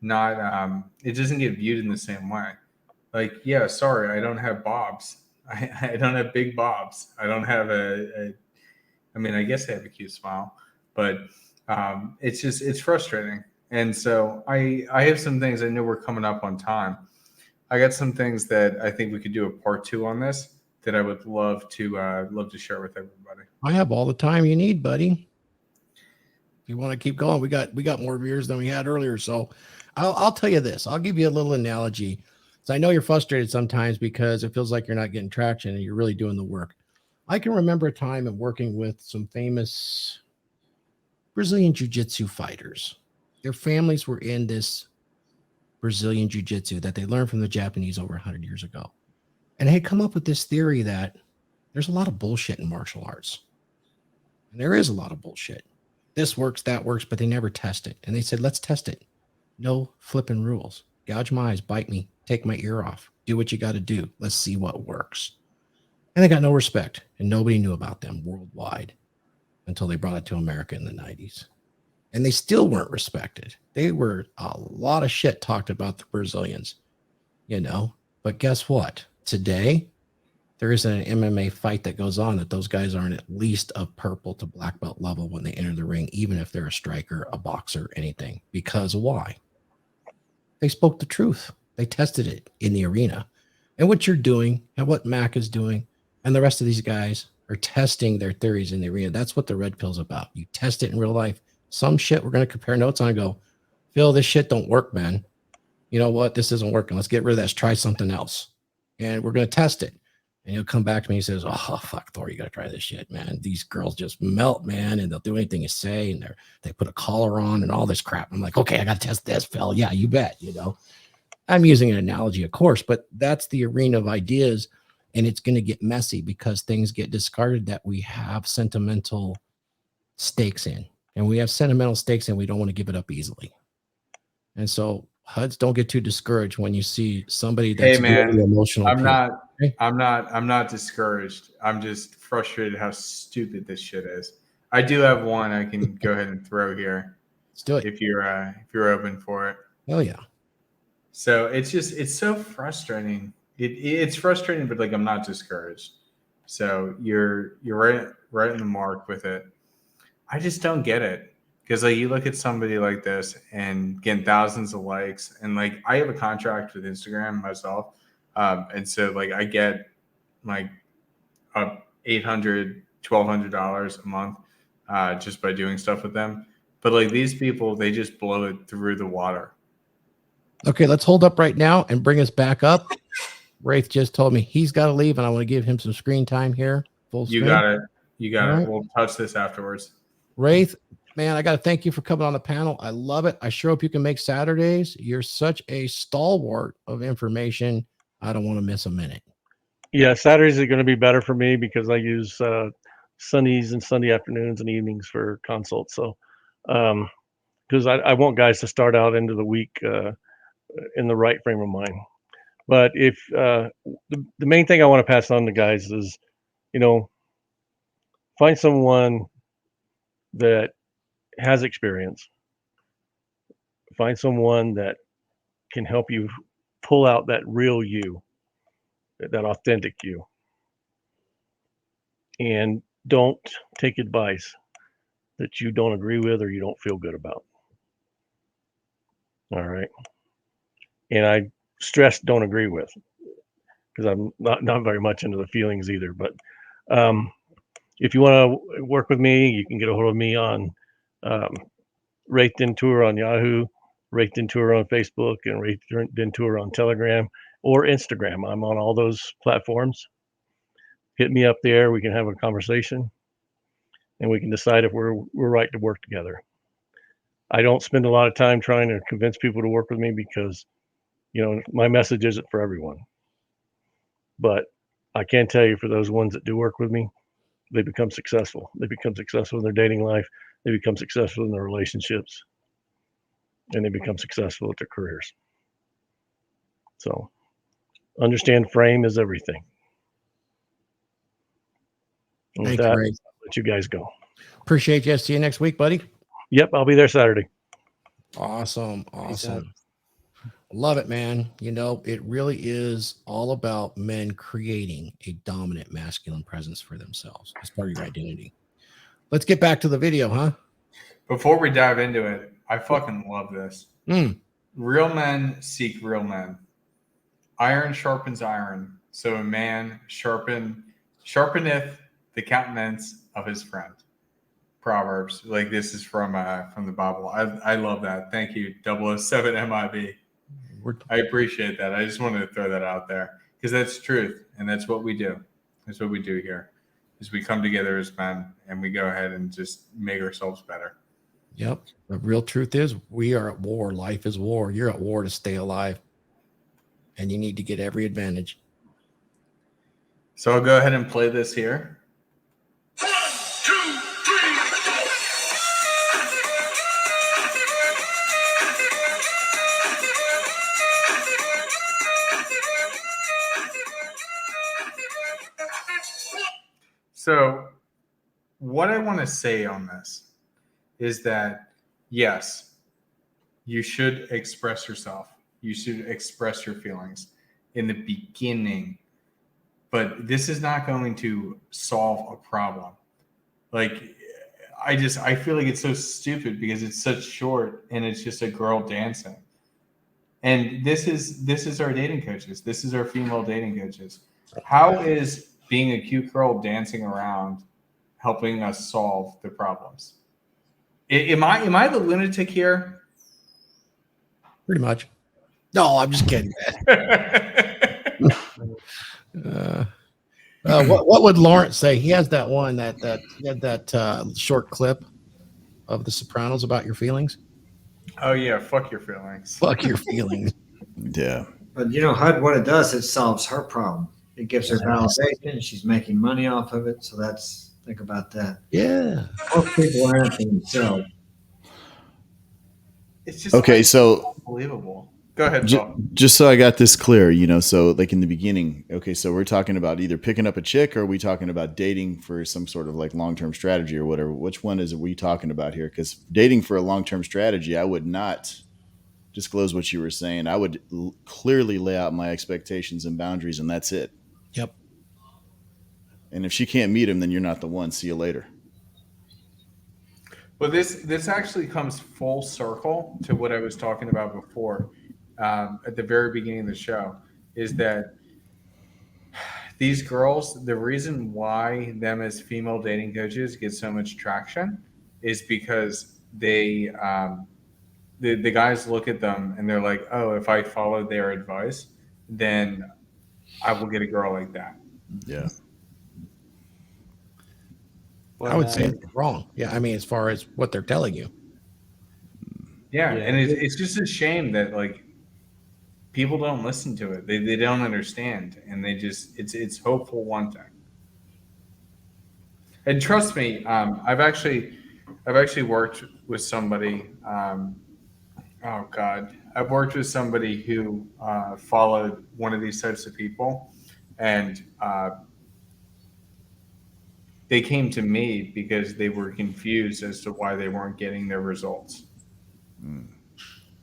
not it doesn't get viewed in the same way. Like, yeah, sorry, I don't have bobs. I don't have big bobs. I don't have I guess I have a cute smile, but it's frustrating. And so I have some things. I know we're coming up on time. I got some things that I think we could do a part 2 on this that I would love to share with everybody. I have all the time you need, buddy. If you want to keep going, we got more viewers than we had earlier. So I'll tell you this. I'll give you a little analogy. So I know you're frustrated sometimes because it feels like you're not getting traction and you're really doing the work. I can remember a time of working with some famous Brazilian jiu-jitsu fighters. Their families were in this Brazilian jiu-jitsu that they learned from the Japanese over 100 years ago. And they had come up with this theory that there's a lot of bullshit in martial arts. And there is a lot of bullshit. This works, that works, but they never test it. And they said, let's test it. No flipping rules. Gouge my eyes, bite me, take my ear off, do what you got to do. Let's see what works. And they got no respect, and nobody knew about them worldwide until they brought it to America in the 90s. And they still weren't respected. They were a lot of shit talked about the Brazilians, But guess what? Today, there isn't an MMA fight that goes on that those guys aren't at least a purple to black belt level when they enter the ring, even if they're a striker, a boxer, anything. Because why? They spoke the truth. They tested it in the arena. And what you're doing and what Mac is doing and the rest of these guys are testing their theories in the arena. That's what the red pill's about. You test it in real life. Some shit we're going to compare notes on and go, Phil, this shit don't work, man. You know what? This isn't working. Let's get rid of that. Let's try something else. And we're going to test it. And he'll come back to me and says, oh, fuck, Thor, you got to try this shit, man. These girls just melt, man. And they'll do anything you say. And they put a collar on and all this crap. I'm like, okay, I got to test this, Phil. Yeah, you bet. You know, I'm using an analogy, of course, but that's the arena of ideas. And it's going to get messy because things get discarded that we have sentimental stakes in. And we have sentimental stakes and we don't want to give it up easily. And so Huds, don't get too discouraged when you see somebody that's really emotional. I'm not discouraged. I'm just frustrated how stupid this shit is. I do have one I can go ahead and throw here. Let's do it. If you're open for it. Oh yeah. So it's so frustrating. It's frustrating, but like I'm not discouraged. So you're right in the mark with it. I just don't get it. Because like you look at somebody like this and getting thousands of likes, and like I have a contract with Instagram myself, and so like I get like $800, $1,200 a month just by doing stuff with them. But like these people, they just blow it through the water. Okay, let's hold up right now and bring us back up. Raith just told me he's got to leave, and I want to give him some screen time here. Full screen. You got it. Right. We'll touch this afterwards. Raith, man, I got to thank you for coming on the panel. I love it. I sure hope you can make Saturdays. You're such a stalwart of information. I don't want to miss a minute. Yeah, Saturdays are going to be better for me because I use Sundays and Sunday afternoons and evenings for consults. So, because I want guys to start out into the week in the right frame of mind. But if the main thing I want to pass on to guys is, find someone that has experience. Find someone that can help you pull out that real you, that authentic you. And don't take advice that you don't agree with or you don't feel good about. All right. And I stress don't agree with, because I'm not very much into the feelings either. But if you want to work with me, you can get a hold of me on Raith Tour on Yahoo, Raith Tour on Facebook, and Raith Tour on Telegram or Instagram. I'm on all those platforms. Hit me up there. We can have a conversation, and we can decide if we're right to work together. I don't spend a lot of time trying to convince people to work with me because, my message isn't for everyone. But I can tell you, for those ones that do work with me, they become successful. They become successful in their dating life. They become successful in their relationships, and they become successful at their careers. So understand frame is everything. And with that, I'll let you guys go. Appreciate you. See you next week, buddy. Yep, I'll be there Saturday. Awesome. Love it, man. It really is all about men creating a dominant masculine presence for themselves as part of your identity. Let's get back to the video, huh? Before we dive into it, I fucking love this. Real men seek real men. Iron sharpens iron, so a man sharpeneth the countenance of his friend. Proverbs. Like this is from the Bible. I love that. Thank you, 007 MIB. I appreciate that. I just wanted to throw that out there because that's truth, and that's what we do. That's what we do here. Is we come together as men and we go ahead and just make ourselves better. Yep. The real truth is we are at war. Life is war. You're at war to stay alive, and you need to get every advantage. So I'll go ahead and play this here. So what I want to say on this is that, yes, you should express yourself. You should express your feelings in the beginning. but this is not going to solve a problem. Like, I feel like it's so stupid because it's such short and it's just a girl dancing. And this is our dating coaches. This is our female dating coaches. How is being a cute girl dancing around helping us solve the problems? Am I the lunatic here? Pretty much. No, I'm just kidding. What would Lawrence say? He has that one he had that short clip of The Sopranos about your feelings. Oh yeah, fuck your feelings. Fuck your feelings. Yeah. But HUD, what it does, it solves her problem. It gives her validation. She's making money off of it. So think about that. Yeah. Most people are after themselves. It's just okay. So unbelievable. Go ahead, just so I got this clear, so like in the beginning, okay, so we're talking about either picking up a chick or are we talking about dating for some sort of like long-term strategy or whatever? Which one is we talking about here? Because dating for a long-term strategy, I would not disclose what you were saying. I would clearly lay out my expectations and boundaries, and that's it. Yep. And if she can't meet him, then you're not the one. See you later. Well, this actually comes full circle to what I was talking about before. At the very beginning of the show, is that these girls, the reason why them as female dating coaches get so much traction is because they the guys look at them and they're like, oh, if I follow their advice, then I will get a girl like that. Yeah. I would say it's wrong. Yeah, I mean, as far as what they're telling you. Yeah, and it's just a shame that like people don't listen to it. They don't understand, and they just it's hopeful one thing. And trust me, I've actually worked with somebody. Oh God, I've worked with somebody who followed one of these types of people, and they came to me because they were confused as to why they weren't getting their results.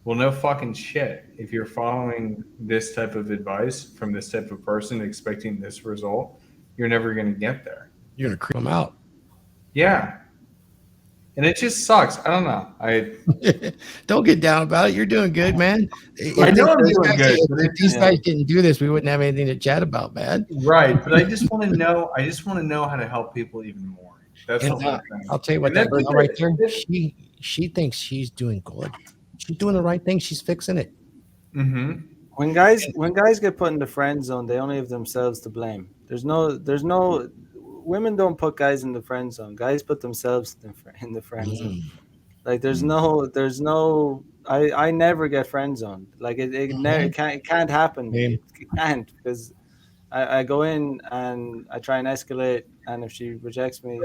Well, no fucking shit. If you're following this type of advice from this type of person expecting this result, you're never going to get there. You're going to creep them out. Yeah. And it just sucks. I don't know. Don't get down about it. You're doing good, man. I know I'm doing good. If these guys didn't do this, we wouldn't have anything to chat about, man. Right. But I just want to know. I just want to know how to help people even more. That's and, what I'll tell you what, that girl right there, she thinks she's doing good. She's doing the right thing. She's fixing it. Mm-hmm. When guys get put in the friend zone, they only have themselves to blame. There's no women don't put guys in the friend zone. Guys put themselves in the friend zone. Like there's no. I never get friend zoned. Like it can't happen. It can't, because I go in and I try and escalate, and if she rejects me,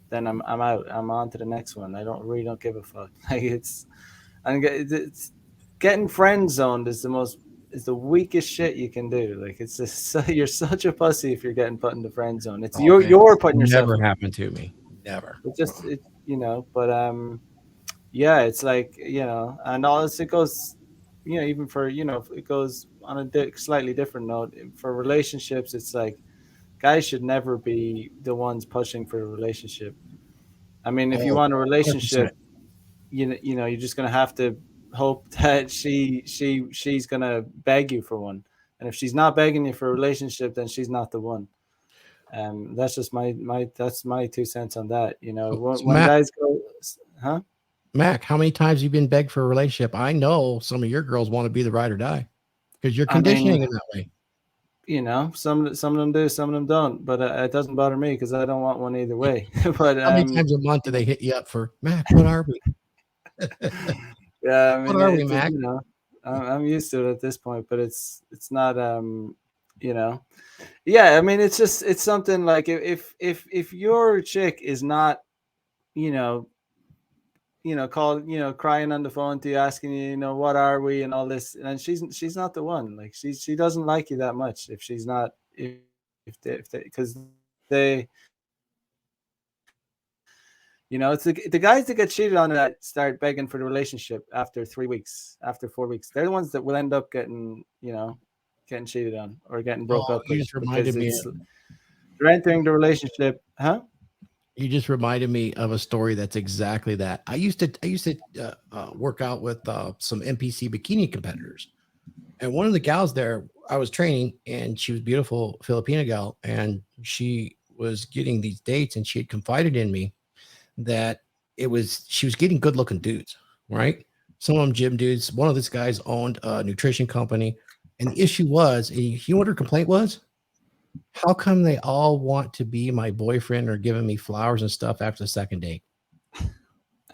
then I'm out. I'm on to the next one. I really don't give a fuck. Like it's getting friend zoned is the weakest shit you can do. Like it's just, you're such a pussy if you're getting put in the friend zone. It's you're putting yourself. Never happened to me. Never. But yeah, it's like, and all this, it goes, even for, it goes on a slightly different note for relationships. It's like guys should never be the ones pushing for a relationship. I mean, if you want a relationship, 100%. You're just gonna have to hope that she's gonna beg you for one, and if she's not begging you for a relationship, then she's not the one. That's just my 2 cents on that. When Matt, guys go, huh? Mac, how many times have you been begged for a relationship? I know some of your girls want to be the ride or die because you're conditioning in that way. Some of them do, some of them don't, but it doesn't bother me because I don't want one either way. But how many times a month do they hit you up for, Mac? What are we? Yeah, I mean, what are we, Mac? I'm used to it at this point, but it's not yeah, I mean, it's something like if your chick is not crying on the phone to you, asking you, what are we and all this, and she's not the one. Like she doesn't like you that much if she's not, because they it's the guys that get cheated on that start begging for the relationship after 3 weeks, after 4 weeks. They're the ones that will end up getting getting cheated on or getting broke up You with just reminded me. they're entering the relationship, huh? You just reminded me of a story that's exactly that. I used to work out with some NPC bikini competitors, and one of the gals there I was training, and she was beautiful Filipina gal, and she was getting these dates, and she had confided in me that she was getting good looking dudes, right? Some of them gym dudes. One of these guys owned a nutrition company, and the issue was, you know what her complaint was? How come they all want to be my boyfriend or giving me flowers and stuff after the second date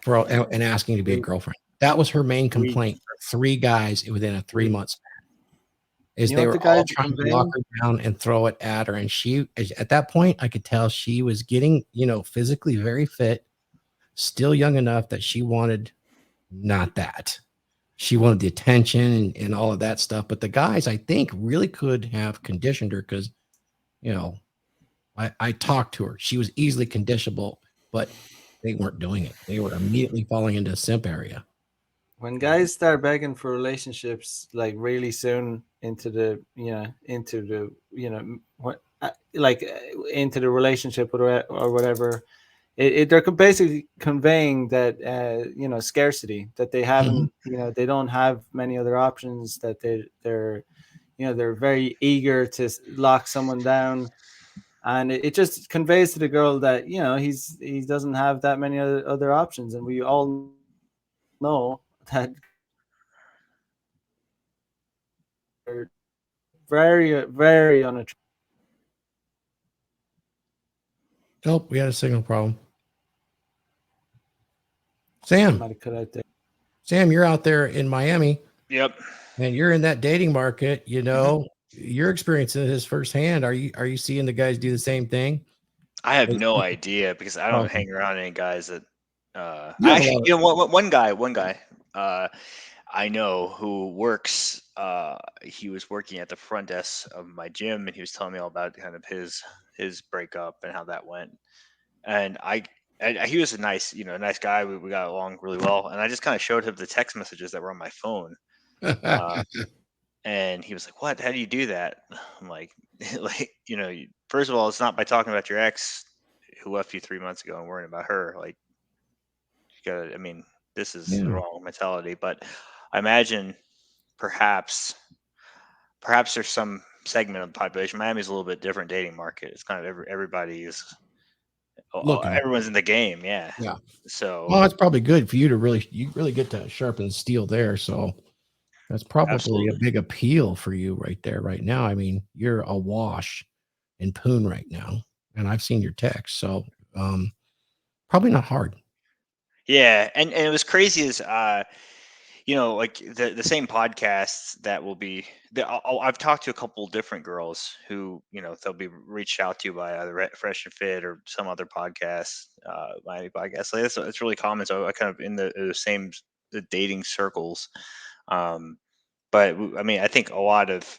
and asking to be a girlfriend? That was her main complaint for 3 guys within a 3 months. Is You know they what were the guys all are trying to conveying? lock her down and throw it at her. And she, at that point, I could tell she was getting, physically very fit, still young enough that she wanted not that. She wanted the attention and all of that stuff. But the guys, I think, really could have conditioned her because, I talked to her. She was easily conditionable, but they weren't doing it. They were immediately falling into a simp area. When guys start begging for relationships like really soon into the into the relationship or whatever, they're basically conveying that scarcity, that they haven't, they don't have many other options, that they're very eager to lock someone down. And it just conveys to the girl that he doesn't have that many other options, and we all know that they're very, very unattractive. Oh, we had a signal problem. Sam, you're out there in Miami. Yep. And you're in that dating market. You're experiencing this firsthand. Are you seeing the guys do the same thing? I have no idea because I don't hang around any guys that. One guy I know who works. He was working at the front desk of my gym, and he was telling me all about kind of his breakup and how that went. And he was a nice guy. We got along really well, and I just kind of showed him the text messages that were on my phone. And he was like, "What? How do you do that?" I'm like, first of all, it's not by talking about your ex who left you 3 months ago and worrying about her. Like, you gotta. I mean, this is the wrong mentality. But I imagine perhaps there's some segment of the population. Miami's a little bit different dating market. It's kind of everybody is. Everyone's in the game, yeah. So, well, it's probably good for you to you really get to sharpen the steel there. So that's probably a big appeal for you right there, right now. I mean, you're awash in poon right now, and I've seen your text, so probably not hard. Yeah, and it was crazy as like the same podcasts that will be. I've talked to a couple different girls who they'll be reached out to by either Fresh and Fit or some other podcast, Miami podcast. Like it's really common. So I kind of in the same dating circles. But I mean, I think a lot of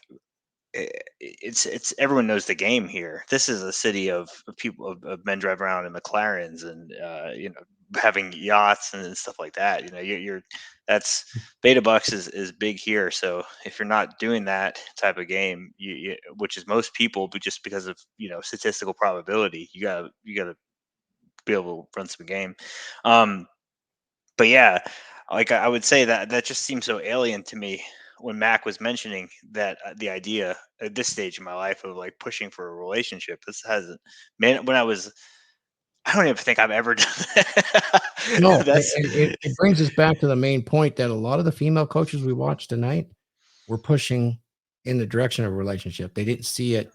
it's everyone knows the game here. This is a city of people of men drive around in McLarens and having yachts and stuff like that. You're that's beta bucks is big here. So if you're not doing that type of game, which is most people, but just because of statistical probability, you gotta be able to run some game. But yeah, like I would say that just seems so alien to me when Mac was mentioning that the idea at this stage in my life of like pushing for a relationship. This hasn't, man. When I don't even think I've ever done that. No, it brings us back to the main point that a lot of the female coaches we watched tonight were pushing in the direction of a relationship. They didn't see it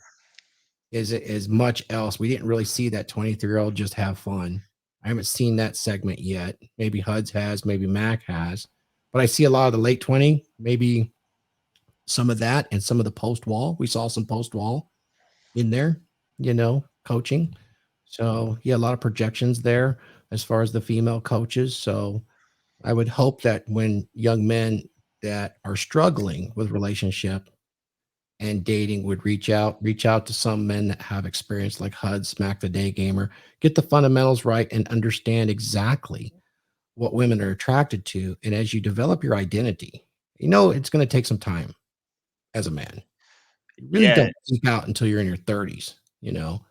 as much else. We didn't really see that 23-year-old just have fun. I haven't seen that segment yet. Maybe Huds has, maybe Mac has, but I see a lot of the late 20, maybe some of that and some of the post wall. We saw some post wall in there, coaching. So yeah, a lot of projections there as far as the female coaches. So I would hope that when young men that are struggling with relationship and dating would reach out to some men that have experience like Huds, Mac the Day Gamer, get the fundamentals right and understand exactly what women are attracted to. And as you develop your identity, it's going to take some time as a man. You really Yeah. don't peak out until you're in your 30s, you know,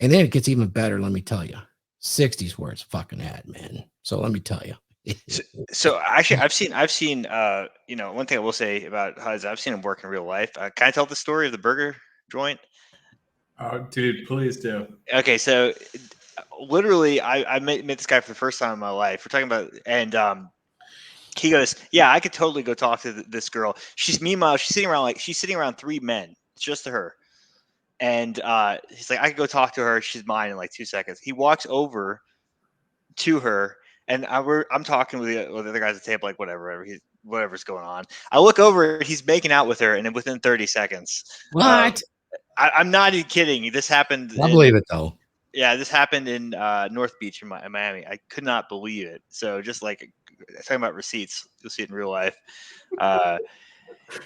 and then it gets even better. Let me tell you, 60s where it's fucking at, man. So let me tell you. So actually, I've seen, you know, one thing I will say about Huds, I've seen him work in real life. Can I tell the story of the burger joint? Oh, dude, please do. Okay, so literally, I met this guy for the first time in my life. We're talking about, and he goes, "Yeah, I could totally go talk to this girl." Meanwhile, she's sitting around three men, it's just her. And he's like, "I could go talk to her. She's mine in like 2 seconds." He walks over to her, and I'm talking with the other guys at the table, like whatever's going on. I look over, he's making out with her, and then within 30 seconds, What? I'm not even kidding. This happened. I believe it though. Yeah, this happened in North Beach in Miami. I could not believe it. So just like talking about receipts, you'll see it in real life.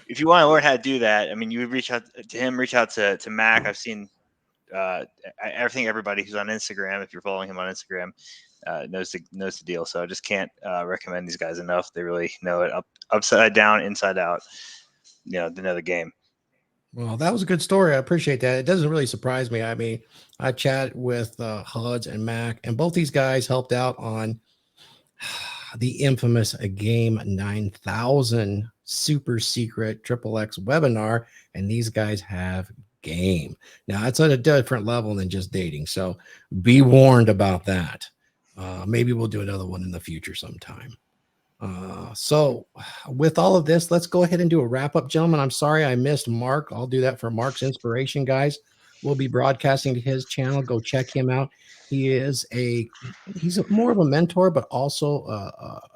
If you want to learn how to do that, I mean, you would reach out to him, reach out to Mac. I've seen everybody who's on Instagram, if you're following him on Instagram, knows the deal. So I just can't recommend these guys enough. They really know it upside down, inside out. You know, they know the game. Well, that was a good story. I appreciate that. It doesn't really surprise me. I mean, I chat with Huds and Mac, and both these guys helped out on the infamous Game 9000 super secret XXX webinar, and these guys have game. Now, it's at a different level than just dating, so be warned about that. Maybe we'll do another one in the future sometime. So with all of this, let's go ahead and do a wrap up, gentlemen. I'm sorry I missed Mark. I'll do that for Mark's inspiration, guys. We'll be broadcasting to his channel. Go check him out. He's more of a mentor, but also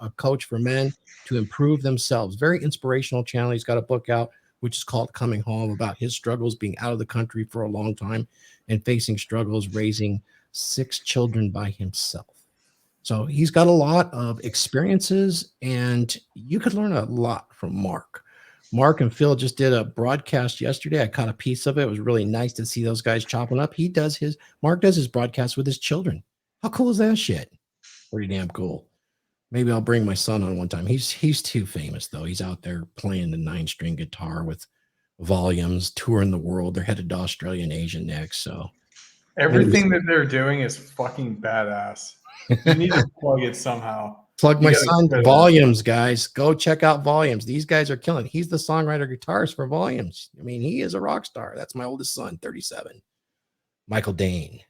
a coach for men to improve themselves. Very inspirational channel. He's got a book out, which is called Coming Home, about his struggles being out of the country for a long time and facing struggles raising 6 children by himself. So he's got a lot of experiences, and you could learn a lot from Mark. Mark and Phil just did a broadcast yesterday. I caught a piece of it. It was really nice to see those guys chopping up. Mark does his broadcast with his children. How cool is that shit? Pretty damn cool. Maybe I'll bring my son on one time. He's too famous though. He's out there playing the 9-string guitar with volumes, touring the world. They're headed to Australia and Asia next. So everything that they're doing is fucking badass. You need to plug it somehow. Plug my son Volumes, guys. Go check out Volumes. These guys are killing it. He's the songwriter guitarist for Volumes. I mean, he is a rock star. That's my oldest son, 37. Michael Dane.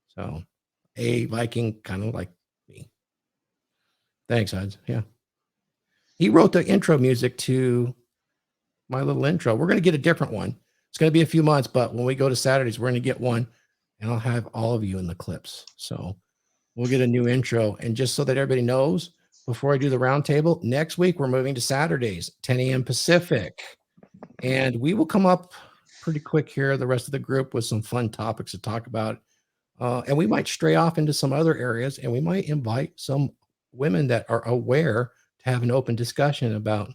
So a Viking, kind of like me. Thanks, Huds. Yeah. He wrote the intro music to my little intro. We're going to get a different one. It's going to be a few months, but when we go to Saturdays, we're going to get one, and I'll have all of you in the clips. So we'll get a new intro. And just so that everybody knows, before I do the roundtable, next week we're moving to Saturdays, 10 a.m. Pacific. And we will come up pretty quick here, the rest of the group, with some fun topics to talk about. And we might stray off into some other areas, and we might invite some women that are aware to have an open discussion about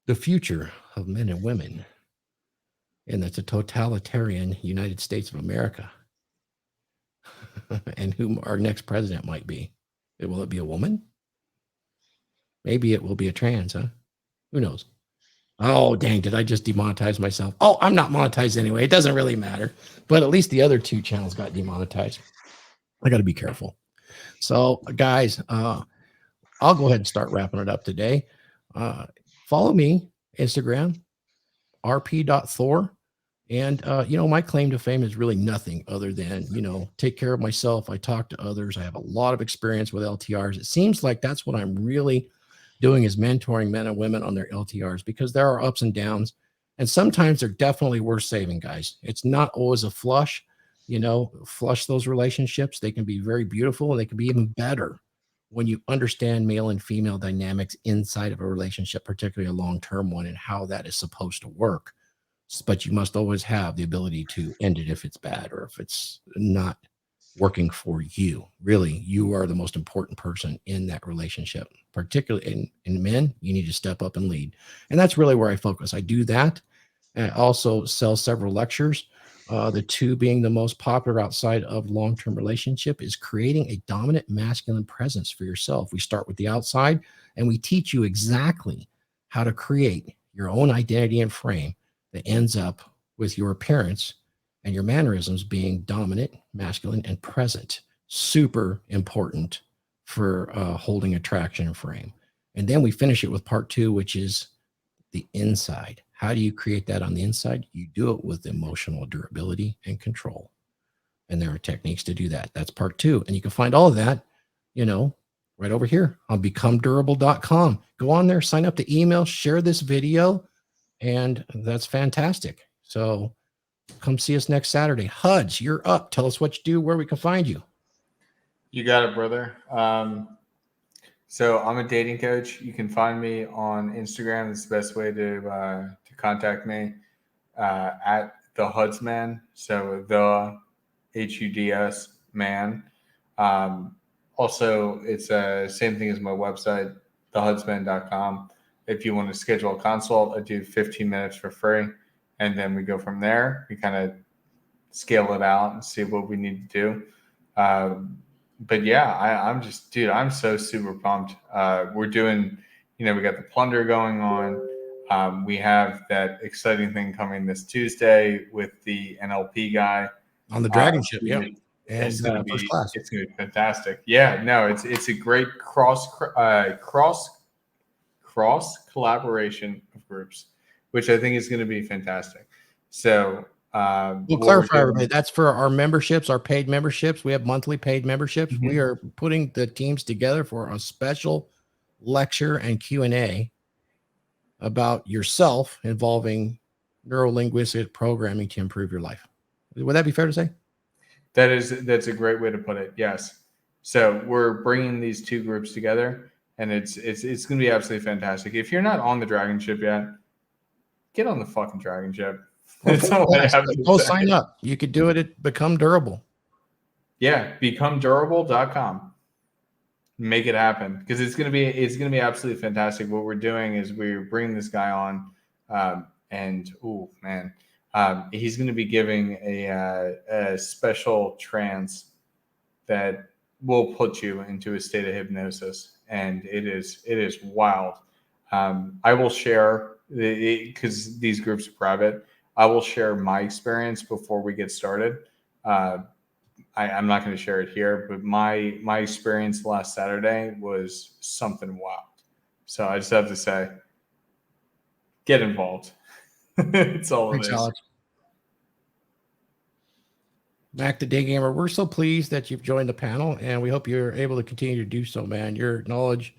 the future of men and women. And that's a totalitarian United States of America. And who our next president might be. Will it be a woman? Maybe it will be a trans, huh? Who knows? Oh, dang, did I just demonetize myself? Oh, I'm not monetized anyway. It doesn't really matter. But at least the other 2 channels got demonetized. I got to be careful. So, guys, I'll go ahead and start wrapping it up today. Follow me, Instagram, rp.thor. And, my claim to fame is really nothing other than, take care of myself. I talk to others. I have a lot of experience with LTRs. It seems like that's what I'm really doing, is mentoring men and women on their LTRs, because there are ups and downs. And sometimes they're definitely worth saving, guys. It's not always a flush, flush those relationships. They can be very beautiful, and they can be even better when you understand male and female dynamics inside of a relationship, particularly a long-term one, and how that is supposed to work. But you must always have the ability to end it if it's bad or if it's not working for you. Really, you are the most important person in that relationship. Particularly in men, you need to step up and lead. And that's really where I focus. I do that. And I also sell several lectures. The 2 being the most popular outside of long-term relationship is creating a dominant masculine presence for yourself. We start with the outside, and we teach you exactly how to create your own identity and frame that ends up with your appearance and your mannerisms being dominant, masculine, and present. Super important for holding attraction and frame. And then we finish it with part 2, which is the inside. How do you create that on the inside? You do it with emotional durability and control. And there are techniques to do that. That's part 2. And you can find all of that, right over here on becomedurable.com. Go on there, sign up to email, share this video, and that's fantastic. So come see us next Saturday. Huds, you're up. Tell us what you do, where we can find you. You got it, brother. So I'm a dating coach. You can find me on Instagram. It's the best way to contact me at the Hudsman. So the HUDS man. Also, it's the same thing as my website, thehudsman.com. If you want to schedule a consult, I do 15 minutes for free. And then we go from there. We kind of scale it out and see what we need to do. But yeah, I'm just, dude, I'm so super pumped. We're doing, we got the plunder going on. We have that exciting thing coming this Tuesday with the NLP guy on the DragonShip. Yeah. And it's gonna be first class. It's gonna be fantastic. Yeah, no, it's a great cross collaboration of groups, which I think is going to be fantastic. So we'll clarify, everybody. That's for our memberships, our paid memberships. We have monthly paid memberships. Mm-hmm. We are putting the teams together for a special lecture and Q&A about yourself involving neuro-linguistic programming to improve your life. Would that be fair to say? That's a great way to put it. Yes. So we're bringing these two groups together, and it's going to be absolutely fantastic. If you're not on the DragonShip yet, get on the fucking DragonShip. That's all I have to Go say. sign up. You could do it at Become Durable. Yeah, becomedurable.com. Make it happen, because it's going to be absolutely fantastic. What we're doing is we're bringing this guy on, and oh man, he's going to be giving a special trance that will put you into a state of hypnosis, and it is wild. I will share, because these groups are private, I will share my experience before we get started. I'm not going to share it here, but my experience last Saturday was something wild. So I just have to say, get involved. It's all Thanks, it is. Alex. Mac the Day Gamer, we're so pleased that you've joined the panel, and we hope you're able to continue to do so, man. Your knowledge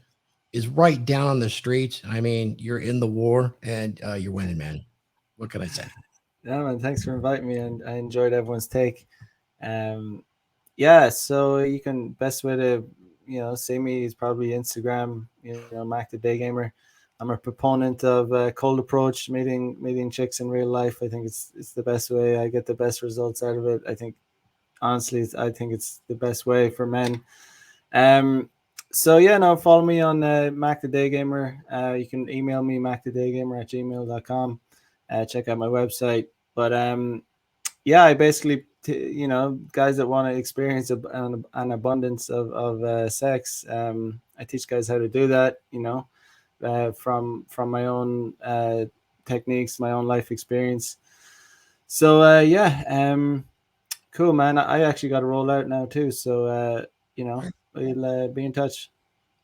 is right down on the streets. I mean, you're in the war, and you're winning, man. What can I say? Yeah, man, thanks for inviting me, and I enjoyed everyone's take. Yeah, so you can, best way to see me is probably Instagram, Mac the Day Gamer. I'm a proponent of cold approach, meeting chicks in real life. I think it's the best way. I get the best results out of it. I think it's the best way for men. So yeah, no, follow me on Mac the Day Gamer. You can email me macthedaygamer@gmail.com. Check out my website. But yeah, I basically guys that want to experience an abundance of sex, I teach guys how to do that. From my own techniques, my own life experience. So yeah, cool, man. I actually got to roll out now too. So we'll be in touch.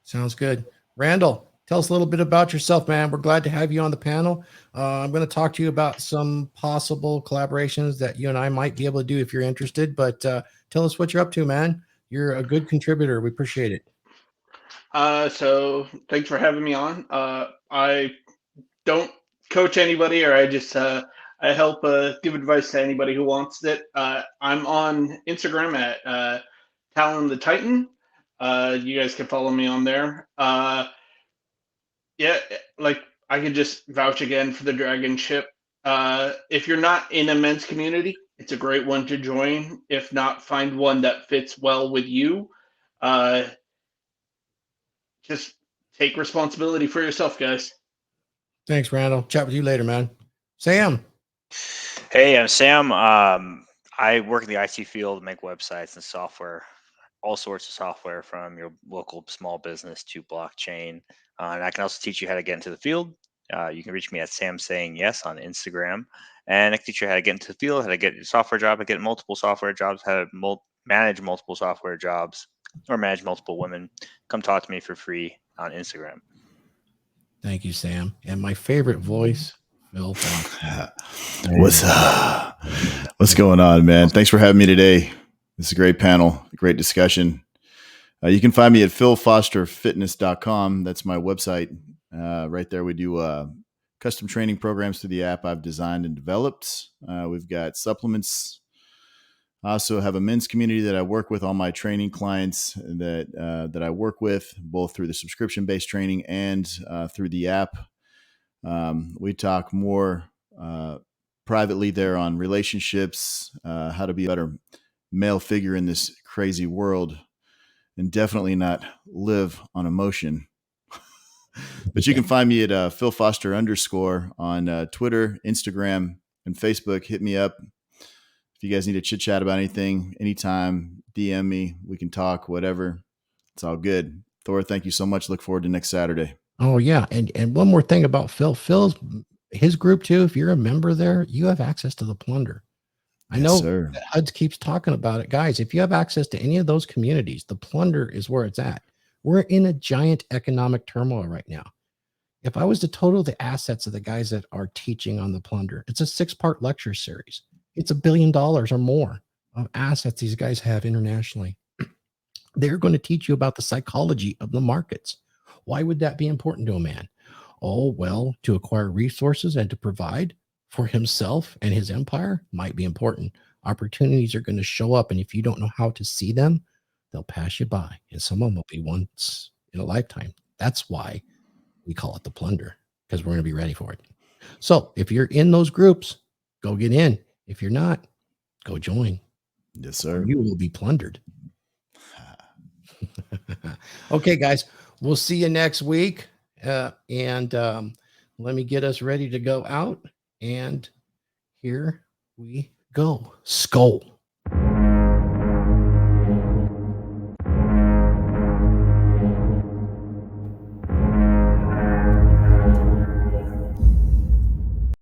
Sounds good. Randall, tell us a little bit about yourself, man. We're glad to have you on the panel. I'm going to talk to you about some possible collaborations that you and I might be able to do if you're interested. But tell us what you're up to, man. You're a good contributor. We appreciate it. So thanks for having me on. I don't coach anybody, or I just I help give advice to anybody who wants it. I'm on Instagram at Talon the Titan. You guys can follow me on there. Yeah, like I could just vouch again for the DragonShip. If you're not in a men's community, it's a great one to join. If not, find one that fits well with you. Just take responsibility for yourself, guys. Thanks, Randall. Chat with you later, man. Sam. Hey, I'm Sam. I work in the IT field, make websites and software, all sorts of software from your local small business to blockchain. And I can also teach you how to get into the field. You can reach me at Sam Saying Yes on Instagram. And I can teach you how to get into the field, how to get a software job, how to get multiple software jobs, how to manage multiple software jobs, or manage multiple women. Come talk to me for free on Instagram. Thank you, Sam. And my favorite voice, Phil. What's up? What's going on, man? Thanks for having me today. This is a great panel, great discussion. You can find me at philfosterfitness.com. That's my website. Right there, we do custom training programs through the app I've designed and developed. We've got supplements. I also have a men's community that I work with, all my training clients that I work with, both through the subscription-based training and through the app. We talk more privately there on relationships, how to be a better male figure in this crazy world, and definitely not live on emotion. But you can find me at Phil Foster _ on Twitter, Instagram, and Facebook. Hit me up. If you guys need to chit chat about anything, anytime, DM me. We can talk, whatever. It's all good. Thor, thank you so much. Look forward to next Saturday. Oh yeah. And one more thing about Phil's his group too. If you're a member there, you have access to the plunder. I know that Huds keeps talking about it. Guys, if you have access to any of those communities, the plunder is where it's at. We're in a giant economic turmoil right now. If I was to total the assets of the guys that are teaching on the plunder, it's a 6-part lecture series. It's $1 billion or more of assets these guys have internationally. They're going to teach you about the psychology of the markets. Why would that be important to a man? Oh, well, to acquire resources and to provide for himself and his empire might be important. Opportunities are going to show up, and if you don't know how to see them, they'll pass you by, and some of them will be once in a lifetime. That's why we call it the plunder, because we're going to be ready for it. So if you're in those groups, go get in. If you're not, go join. Yes, sir. You will be plundered. Okay, guys, we'll see you next week. And let me get us ready to go out. And here we go. Skull.